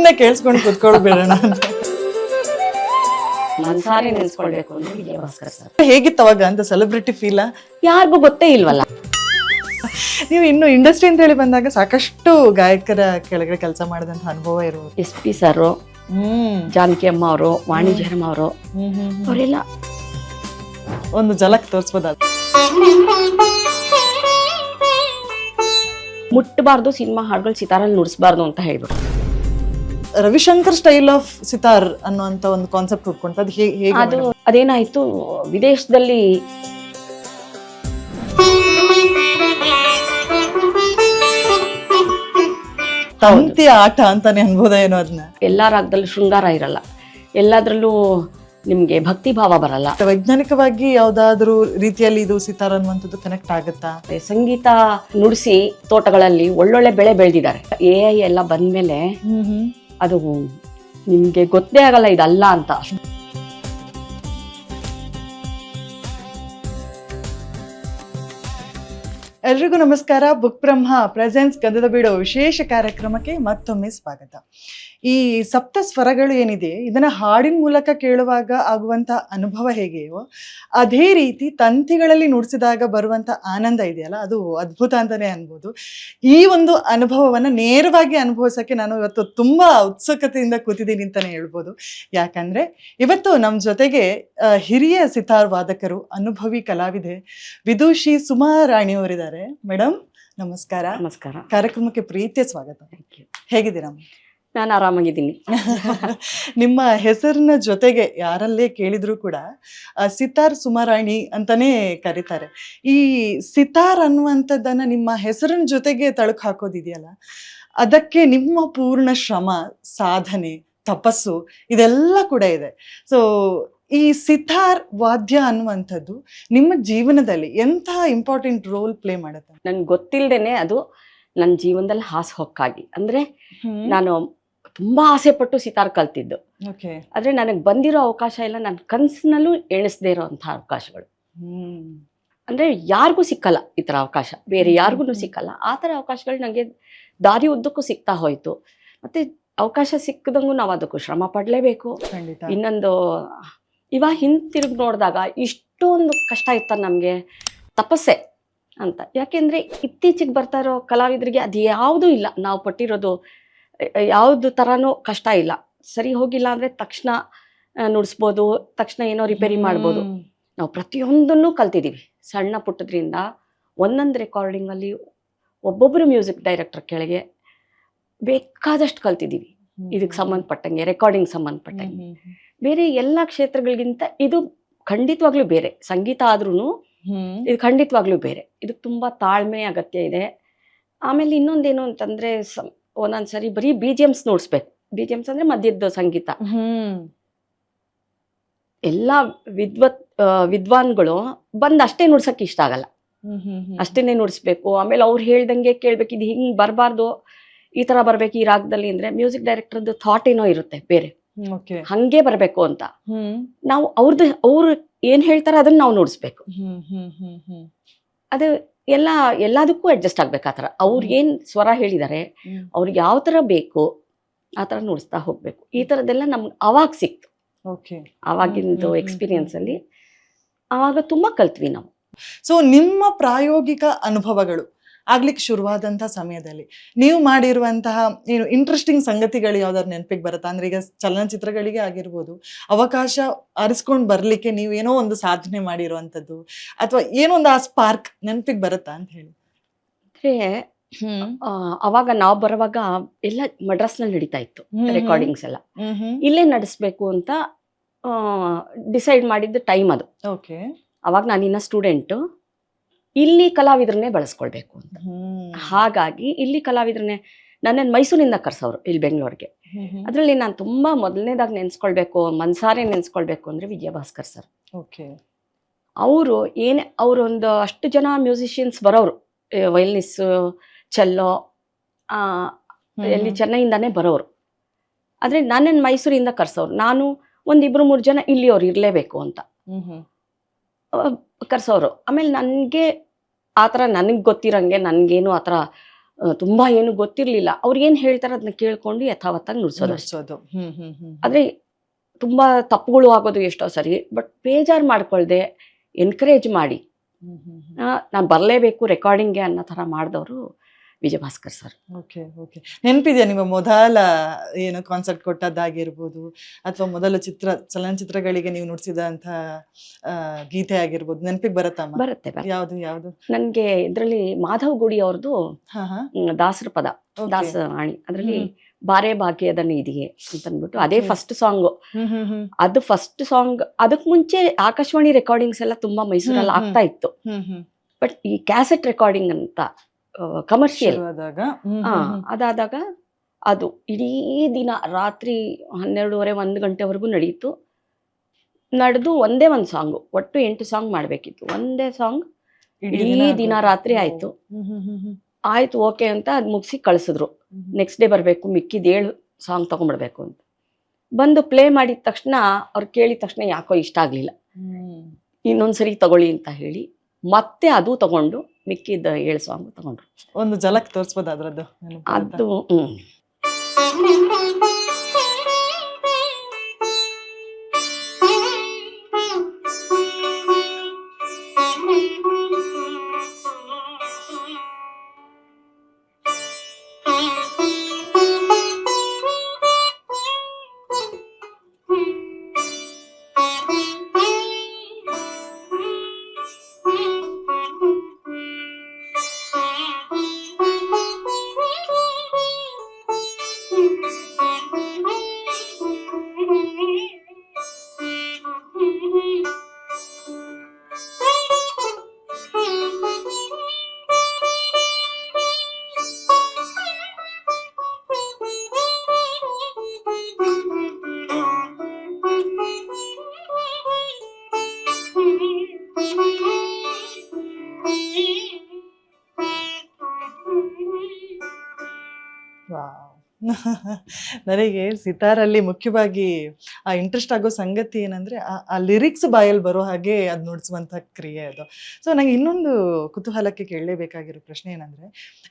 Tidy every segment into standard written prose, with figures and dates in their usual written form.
ಸುಮ್ನೆ ಕೇಳಿಸ್ಕೊಂಡು ಕುತ್ಕೊಳ್ಬೇಡಣ ಅಂತ. ಮನ್ಸಾರೆ ನೆನ್ಸ್ಕೊಳ್ಬೇಕು ಅಂದ್ರೆ ವಿಜಯ ಭಾಸ್ಕರ್ ಸರ್. ಹೇಗಿತ್ತು ಅವಾಗ ಅಂತ ಸೆಲೆಬ್ರಿಟಿ ಫೀಲ? ಯಾರಿಗೂ ಗೊತ್ತೇ ಇಲ್ವಲ್ಲ. ನೀವು ಇನ್ನು ಇಂಡಸ್ಟ್ರಿ ಅಂತ ಹೇಳಿ ಬಂದಾಗ ಸಾಕಷ್ಟು ಗಾಯಕರ ಕೆಳಗಡೆ ಕೆಲಸ ಮಾಡಿದಂತ ಅನುಭವ ಇರುವುದು. SP ಸರ್, ಜಾನಕಿ ಅಮ್ಮ ಅವರು, ವಾಣಿ ಜಯರಾಮ್ ಅವರು, ಅವರೆಲ್ಲ ಒಂದು ಝಲಕ್ ತೋರಿಸ್ಬೋದ? ಮುಟ್ಟಬಾರ್ದು ಸಿನಿಮಾ ಹಾಡುಗಳು ಸಿತಾರಲ್ಲಿ ನುಡಿಸಬಾರ್ದು ಅಂತ ಹೇಳ್ಬಿಟ್ಟು ರವಿಶಂಕರ್ ಸ್ಟೈಲ್ ಆಫ್ ಸಿತಾರ್ ಅನ್ನುವಂತ ಒಂದು ಕಾನ್ಸೆಪ್ಟ್ ಹುಡ್ಕೊಂತ ಅದು ಹೇಗೆ? ಅದು ಅದೇನಾಯ್ತು, ವಿದೇಶದಲ್ಲಿ ತಂತಿ ಆಟ ಅಂತಾನೆ ಅನ್ಬೋದ ಏನೋ ಅದನ್ನ. ಎಲ್ಲಾ ರಾಗದಲ್ಲೂ ಶೃಂಗಾರ ಇರಲ್ಲ, ಎಲ್ಲಾದ್ರಲ್ಲೂ ನಿಮ್ಗೆ ಭಕ್ತಿ ಭಾವ ಬರಲ್ಲ. ವೈಜ್ಞಾನಿಕವಾಗಿ ಯಾವ್ದಾದ್ರು ರೀತಿಯಲ್ಲಿ ಇದು ಸಿತಾರ್ ಅನ್ನುವಂಥದ್ದು ಕನೆಕ್ಟ್ ಆಗುತ್ತಾ? ಸಂಗೀತ ನುಡಿಸಿ ತೋಟಗಳಲ್ಲಿ ಒಳ್ಳೊಳ್ಳೆ ಬೆಳೆ ಬೆಳೆದಿದ್ದಾರೆ. AI ಎಲ್ಲ ಬಂದ್ಮೇಲೆ ಅದು ನಿಮ್ಗೆ ಗೊತ್ತೇ ಆಗಲ್ಲ ಇದಲ್ಲ ಅಂತ. ಎಲ್ರಿಗೂ ನಮಸ್ಕಾರ. ಬುಕ್ ಬ್ರಹ್ಮ ಪ್ರೆಸೆನ್ಸ್ ಗಂಧದ ಬೀಡೋ ವಿಶೇಷ ಕಾರ್ಯಕ್ರಮಕ್ಕೆ ಮತ್ತೊಮ್ಮೆ ಸ್ವಾಗತ. ಈ ಸಪ್ತ ಸ್ವರಗಳು ಏನಿದೆ, ಇದನ್ನ ಹಾಡಿನ ಮೂಲಕ ಕೇಳುವಾಗ ಆಗುವಂತ ಅನುಭವ ಹೇಗೆಯೋ ಅದೇ ರೀತಿ ತಂತಿಗಳಲ್ಲಿ ನುಡಿಸಿದಾಗ ಬರುವಂತ ಆನಂದ ಇದೆಯಲ್ಲ, ಅದು ಅದ್ಭುತ ಅಂತಾನೆ ಅನ್ಬೋದು. ಈ ಒಂದು ಅನುಭವವನ್ನ ನೇರವಾಗಿ ಅನುಭವಿಸಕ್ಕೆ ನಾನು ಇವತ್ತು ತುಂಬಾ ಉತ್ಸುಕತೆಯಿಂದ ಕೂತಿದ್ದೀನಿ ಅಂತಾನೆ ಹೇಳ್ಬೋದು. ಯಾಕಂದ್ರೆ ಇವತ್ತು ನಮ್ಮ ಜೊತೆಗೆ ಹಿರಿಯ ಸಿತಾರ್ ವಾದಕರು, ಅನುಭವಿ ಕಲಾವಿದೆ ವಿದುಷಿ ಸುಮಾ ರಾಣಿಯವರಿದ್ದಾರೆ. ಮೇಡಮ್ ನಮಸ್ಕಾರ. ನಮಸ್ಕಾರ. ಕಾರ್ಯಕ್ರಮಕ್ಕೆ ಪ್ರೀತಿಯ ಸ್ವಾಗತ. ಹೇಗಿದ್ದೀರಾ? ನಾನು ಆರಾಮಾಗಿದ್ದೀನಿ. ನಿಮ್ಮ ಹೆಸರಿನ ಜೊತೆಗೆ ಯಾರಲ್ಲೇ ಕೇಳಿದ್ರು ಕೂಡ ಸಿತಾರ್ ಸುಮಾರಾಣಿ ಅಂತಾನೆ ಕರೀತಾರೆ. ಈ ಸಿತಾರ್ ಅನ್ನುವಂಥದ್ದನ್ನ ನಿಮ್ಮ ಹೆಸರಿನ ಜೊತೆಗೆ ತಳುಕು ಹಾಕೋದಿದೆಯಲ್ಲ, ಅದಕ್ಕೆ ನಿಮ್ಮ ಪೂರ್ಣ ಶ್ರಮ, ಸಾಧನೆ, ತಪಸ್ಸು ಇದೆಲ್ಲ ಕೂಡ ಇದೆ. ಸೊ ಈ ಸಿತಾರ್ ವಾದ್ಯ ಅನ್ನುವಂಥದ್ದು ನಿಮ್ಮ ಜೀವನದಲ್ಲಿ ಎಂಥ ಇಂಪಾರ್ಟೆಂಟ್ ರೋಲ್ ಪ್ಲೇ ಮಾಡುತ್ತೆ? ನನ್ಗೆ ಗೊತ್ತಿಲ್ಲದೇನೆ ಅದು ನನ್ನ ಜೀವನದಲ್ಲಿ ಹಾಸುಹೊಕ್ಕಾಗಿ, ಅಂದ್ರೆ ನಾನು ತುಂಬಾ ಆಸೆ ಪಟ್ಟು ಸಿತಾರ್ ಕಲ್ತಿದ್ದು. ಆದ್ರೆ ನನಗೆ ಬಂದಿರೋ ಅವಕಾಶ ಎಲ್ಲ ನನ್ನ ಕನಸಿನಲ್ಲೂ ಎಣಿಸದೇ ಇರೋಂಥ ಅವಕಾಶಗಳು. ಅಂದ್ರೆ ಯಾರಿಗೂ ಸಿಕ್ಕಲ್ಲ ಈ ತರ ಅವಕಾಶ, ಬೇರೆ ಯಾರಿಗೂ ಸಿಕ್ಕಲ್ಲ. ಆ ತರ ಅವಕಾಶಗಳು ನನಗೆ ದಾರಿ ಉದ್ದಕ್ಕೂ ಸಿಗ್ತಾ ಹೋಯ್ತು. ಮತ್ತೆ ಅವಕಾಶ ಸಿಕ್ಕದಂಗೂ ನಾವು ಅದಕ್ಕೂ ಶ್ರಮ ಪಡ್ಲೇಬೇಕು. ಇನ್ನೊಂದು, ಇವಾಗ ಹಿಂತಿರುಗಿ ನೋಡಿದಾಗ ಇಷ್ಟೊಂದು ಕಷ್ಟ ಇತ್ತ ನಮಗೆ, ತಪಸ್ಸೆ ಅಂತ. ಯಾಕೆಂದ್ರೆ ಇತ್ತೀಚೆಗೆ ಬರ್ತಾ ಇರೋ ಕಲಾವಿದರಿಗೆ ಅದು ಯಾವುದೂ ಇಲ್ಲ. ನಾವು ಪಟ್ಟಿರೋದು ಯಾವುದು ಥರನೂ ಕಷ್ಟ ಇಲ್ಲ. ಸರಿ ಹೋಗಿಲ್ಲ ಅಂದರೆ ತಕ್ಷಣ ನುಡಿಸ್ಬೋದು, ತಕ್ಷಣ ಏನೋ ರಿಪೇರಿ ಮಾಡ್ಬೋದು. ನಾವು ಪ್ರತಿಯೊಂದನ್ನು ಕಲ್ತಿದ್ದೀವಿ. ಸಣ್ಣ ಪುಟ್ಟದ್ರಿಂದ ಒಂದೊಂದು ರೆಕಾರ್ಡಿಂಗಲ್ಲಿ ಒಬ್ಬೊಬ್ಬರು ಮ್ಯೂಸಿಕ್ ಡೈರೆಕ್ಟರ್ ಕೆಳಗೆ ಬೇಕಾದಷ್ಟು ಕಲ್ತಿದ್ದೀವಿ. ಇದಕ್ಕೆ ಸಂಬಂಧಪಟ್ಟಂಗೆ, ರೆಕಾರ್ಡಿಂಗ್ ಸಂಬಂಧಪಟ್ಟಂಗೆ. ಬೇರೆ ಎಲ್ಲ ಕ್ಷೇತ್ರಗಳಿಗಿಂತ ಇದು ಖಂಡಿತವಾಗ್ಲೂ ಬೇರೆ. ಸಂಗೀತ ಆದ್ರೂ ಇದು ಖಂಡಿತವಾಗ್ಲೂ ಬೇರೆ. ಇದಕ್ಕೆ ತುಂಬ ತಾಳ್ಮೆ ಅಗತ್ಯ ಇದೆ. ಆಮೇಲೆ ಇನ್ನೊಂದೇನು ಅಂತಂದರೆ, ಒಂದೊಂದ್ಸರಿ ಬರೀ BGMs ನೋಡಿಸ್ಬೇಕು. BGMs ಅಂದರೆ ಮಧ್ಯದ ಸಂಗೀತ. ಎಲ್ಲ ವಿದ್ವಾನ್ಗಳು ಬಂದು ಅಷ್ಟೇ ನುಡ್ಸಕ್ಕೆ ಇಷ್ಟ ಆಗಲ್ಲ, ಅಷ್ಟೇನೆ ನುಡಿಸ್ಬೇಕು. ಆಮೇಲೆ ಅವ್ರು ಹೇಳ್ದಂಗೆ ಕೇಳ್ಬೇಕು. ಇದು ಹಿಂಗೆ ಬರಬಾರ್ದು, ಈ ಥರ ಬರ್ಬೇಕು ಈ ರಾಗದಲ್ಲಿ ಅಂದರೆ ಮ್ಯೂಸಿಕ್ ಡೈರೆಕ್ಟರ್ದು ಥಾಟ್ ಏನೋ ಇರುತ್ತೆ ಬೇರೆ, ಹಂಗೆ ಬರಬೇಕು ಅಂತ. ನಾವು ಅವ್ರು ಏನ್ ಹೇಳ್ತಾರ ಅದನ್ನ ನಾವು ನೋಡಿಸ್ಬೇಕು. ಅದು ಎಲ್ಲದಕ್ಕೂ ಅಡ್ಜಸ್ಟ್ ಆಗ್ಬೇಕು. ಆ ಥರ ಅವ್ರು ಏನ್ ಸ್ವರ ಹೇಳಿದ್ದಾರೆ, ಅವ್ರಿಗೆ ಯಾವ ಥರ ಬೇಕು ಆ ಥರ ನುಡಿಸ್ತಾ ಹೋಗ್ಬೇಕು. ಈ ಥರದ್ದೆಲ್ಲ ನಮ್ಗೆ ಅವಾಗ ಸಿಕ್ತು. ಅವಾಗಿಂದು ಎಕ್ಸ್ಪೀರಿಯನ್ಸ್ ಅಲ್ಲಿ ಆವಾಗ ತುಂಬಾ ಕಲ್ತ್ವಿ ನಾವು. ಸೊ ನಿಮ್ಮ ಪ್ರಾಯೋಗಿಕ ಅನುಭವಗಳು ಆಗ್ಲಿಕ್ಕೆ ಶುರುವಾದಂತಹ ಸಮಯದಲ್ಲಿ ನೀವು ಮಾಡಿರುವಂತಹ ಏನು ಇಂಟ್ರೆಸ್ಟಿಂಗ್ ಸಂಗತಿಗಳು ಯಾವ್ದಾದ್ರು ನೆನಪಿಗೆ ಬರುತ್ತಾ? ಅಂದ್ರೆ ಈಗ ಚಲನಚಿತ್ರಗಳಿಗೆ ಆಗಿರ್ಬೋದು, ಅವಕಾಶ ಆರಿಸ್ಕೊಂಡು ಬರ್ಲಿಕ್ಕೆ ನೀವು ಏನೋ ಒಂದು ಸಾಧನೆ ಮಾಡಿರುವಂಥದ್ದು, ಅಥವಾ ಏನೋ ಒಂದು ಆ ಸ್ಪಾರ್ಕ್ ನೆನಪಿಗೆ ಬರುತ್ತಾ ಅಂತ ಹೇಳಿ? ಅಂದ್ರೆ ಅವಾಗ ನಾವು ಬರುವಾಗ ಎಲ್ಲ ಮಡ್ರಾಸ್ನಲ್ಲಿ ನಡೀತಾ ಇತ್ತು ರೆಕಾರ್ಡಿಂಗ್ಸ್ ಎಲ್ಲ. ಇಲ್ಲೇ ನಡೆಸ್ಬೇಕು ಅಂತ ಡಿಸೈಡ್ ಮಾಡಿದ್ದ ಟೈಮ್ ಅದು. ಅವಾಗ ನಾನು ಇನ್ನ ಸ್ಟೂಡೆಂಟು, ಇಲ್ಲಿ ಕಲಾವಿದ್ರನ್ನೇ ಬಳಸ್ಕೊಳ್ಬೇಕು ಅಂತ. ಹಾಗಾಗಿ ಇಲ್ಲಿ ಕಲಾವಿದ್ರನ್ನೇ ನನ್ನನ್ನು ಮೈಸೂರಿಂದ ಕರ್ಸೋರು ಇಲ್ಲಿ ಬೆಂಗಳೂರಿಗೆ. ಅದರಲ್ಲಿ ನಾನು ತುಂಬಾ ಮೊದಲನೇದಾಗಿ ನೆನ್ಸ್ಕೊಳ್ಬೇಕು, ಮನ್ಸಾರೆ ನೆನ್ಸ್ಕೊಳ್ಬೇಕು ಅಂದ್ರೆ ವಿಜಯ ಭಾಸ್ಕರ್ ಸರ್. ಅವರೊಂದು ಅಷ್ಟು ಜನ ಮ್ಯೂಸಿಷಿಯನ್ಸ್ ಬರೋರು, ವಯಲಿನಿಸ್, ಚೆಲ್ಲೋ, ಎಲ್ಲಿ ಚೆನ್ನೈಯಿಂದಾನೇ ಬರೋರು. ಆದರೆ ನನ್ನನ್ನು ಮೈಸೂರಿಂದ ಕರ್ಸೋರು. ನಾನು 1-2-3 ಜನ ಇಲ್ಲಿಯವ್ರು ಇರಲೇಬೇಕು ಅಂತ ಕರ್ಸೋರು. ಆಮೇಲೆ ನನಗೆ ಆ ಥರ ನನಗೆ ಗೊತ್ತಿರಂಗೆ ನನಗೇನು ಆ ಥರ ತುಂಬಾ ಏನು ಗೊತ್ತಿರ್ಲಿಲ್ಲ. ಅವ್ರು ಏನ್ ಹೇಳ್ತಾರೆ ಅದನ್ನ ಕೇಳ್ಕೊಂಡು ಯಥಾವತ್ತಾಗಿ ನುಡ್ಸೋದು ಅಷ್ಟೇ. ನುಡ್ಸೋದು. ಆದ್ರೆ ತುಂಬಾ ತಪ್ಪುಗಳು ಆಗೋದು ಎಷ್ಟೋ ಸರಿ. ಬಟ್ ಬೇಜಾರು ಮಾಡ್ಕೊಳ್ದೆ ಎನ್ಕರೇಜ್ ಮಾಡಿ ನಾನು ಬರಲೇಬೇಕು ರೆಕಾರ್ಡಿಂಗ್ಗೆ ಅನ್ನೋ ಥರ ಮಾಡಿದವರು ವಿಜಯಭಾಸ್ಕರ್ ಸರ್. Okay okay. ನೆನಪಿದೆಯಾ ನಿಮ್ಮ ಮೊದಲ ಏನು ಕಾನ್ಸರ್ಟ್ ಕೊಟ್ಟದ್ದಾಗಿರ್ಬೋದು, ಅಥವಾ ಮೊದಲ ಚಲನಚಿತ್ರಗಳಿಗೆ ನೀವು ನುಡಿಸಿದಂಥ ಗೀತೆ ಆಗಿರ್ಬೋದು, ನೆನಪಿಗೆ ಬರುತ್ತಮ್ಮ? ಬರುತ್ತೆ. ಯಾವುದು ಯಾವುದು? ನನ್ಗೆ ಇದ್ರಲ್ಲಿ ಮಾಧವ್ ಗುಡಿ ಅವ್ರದ್ದು ದಾಸರ ಪದ, ದಾಸ ವಾಣಿ, ಅದ್ರಲ್ಲಿ ಬಾರೆ ಭಾಗ್ಯದ ನಿಧಿಗೆ ಅಂತ ಅಂದ್ಬಿಟ್ಟು ಅದೇ ಫಸ್ಟ್ ಸಾಂಗ್. ಅದು ಫಸ್ಟ್ ಸಾಂಗ್. ಅದಕ್ ಮುಂಚೆ ಆಕಾಶವಾಣಿ ರೆಕಾರ್ಡಿಂಗ್ಸ್ ಎಲ್ಲ ತುಂಬಾ ಮೈಸೂರಲ್ಲಿ ಆಗ್ತಾ ಇತ್ತು. ಬಟ್ ಈ ಕ್ಯಾಸೆಟ್ ರೆಕಾರ್ಡಿಂಗ್ ಅಂತ ಕಮರ್ಷಿಯಲ್ ಅದಾದಾಗ ಅದು ಇಡೀ ದಿನ ರಾತ್ರಿ 12:30 1 ಗಂಟೆವರೆಗೂ ನಡೀತು. ನಡೆದು ಒಂದೇ ಒಂದು ಸಾಂಗು, ಒಟ್ಟು 8 ಸಾಂಗ್ ಮಾಡ್ಬೇಕಿತ್ತು. ಒಂದೇ ಸಾಂಗ್ ಇಡೀ ದಿನ ರಾತ್ರಿ ಆಯ್ತು. ಆಯ್ತು ಓಕೆ ಅಂತ ಅದ್ ಮುಗಿಸಿ ಕಳ್ಸಿದ್ರು. ನೆಕ್ಸ್ಟ್ ಡೇ ಬರ್ಬೇಕು, ಮಿಕ್ಕಿದ 7 ಸಾಂಗ್ ತಗೊಂಡ್ಬಿಡ್ಬೇಕು ಅಂತ. ಬಂದು ಪ್ಲೇ ಮಾಡಿದ ತಕ್ಷಣ ಅವ್ರು ಕೇಳಿದ ತಕ್ಷಣ ಯಾಕೋ ಇಷ್ಟ ಆಗ್ಲಿಲ್ಲ. ಇನ್ನೊಂದ್ಸರಿ ತಗೊಳ್ಳಿ ಅಂತ ಹೇಳಿ ಮತ್ತೆ ಅದು ತಗೊಂಡು ಮಿಕ್ಕಿದ 7 ಸಾಂಗ್ ತಗೊಂಡ್ರು. ಒಂದು ಝಲಕ್ ತೋರಿಸ್ಬೋದು ಅದ್ರದ್ದು? ಅದು ನನಗೆ ಸಿತಾರಲ್ಲಿ ಮುಖ್ಯವಾಗಿ ಆ ಇಂಟ್ರೆಸ್ಟ್ ಆಗೋ ಸಂಗತಿ ಏನಂದ್ರೆ ಆ ಲಿರಿಕ್ಸ್ ಬಾಯಲ್ಲಿ ಬರೋ ಹಾಗೆ ಅದು ನುಡಿಸುವಂಥ ಕ್ರಿಯೆ ಅದು. ಸೊ ನಂಗೆ ಇನ್ನೊಂದು ಕುತೂಹಲಕ್ಕೆ ಕೇಳಲೇಬೇಕಾಗಿರೋ ಪ್ರಶ್ನೆ ಏನಂದ್ರೆ,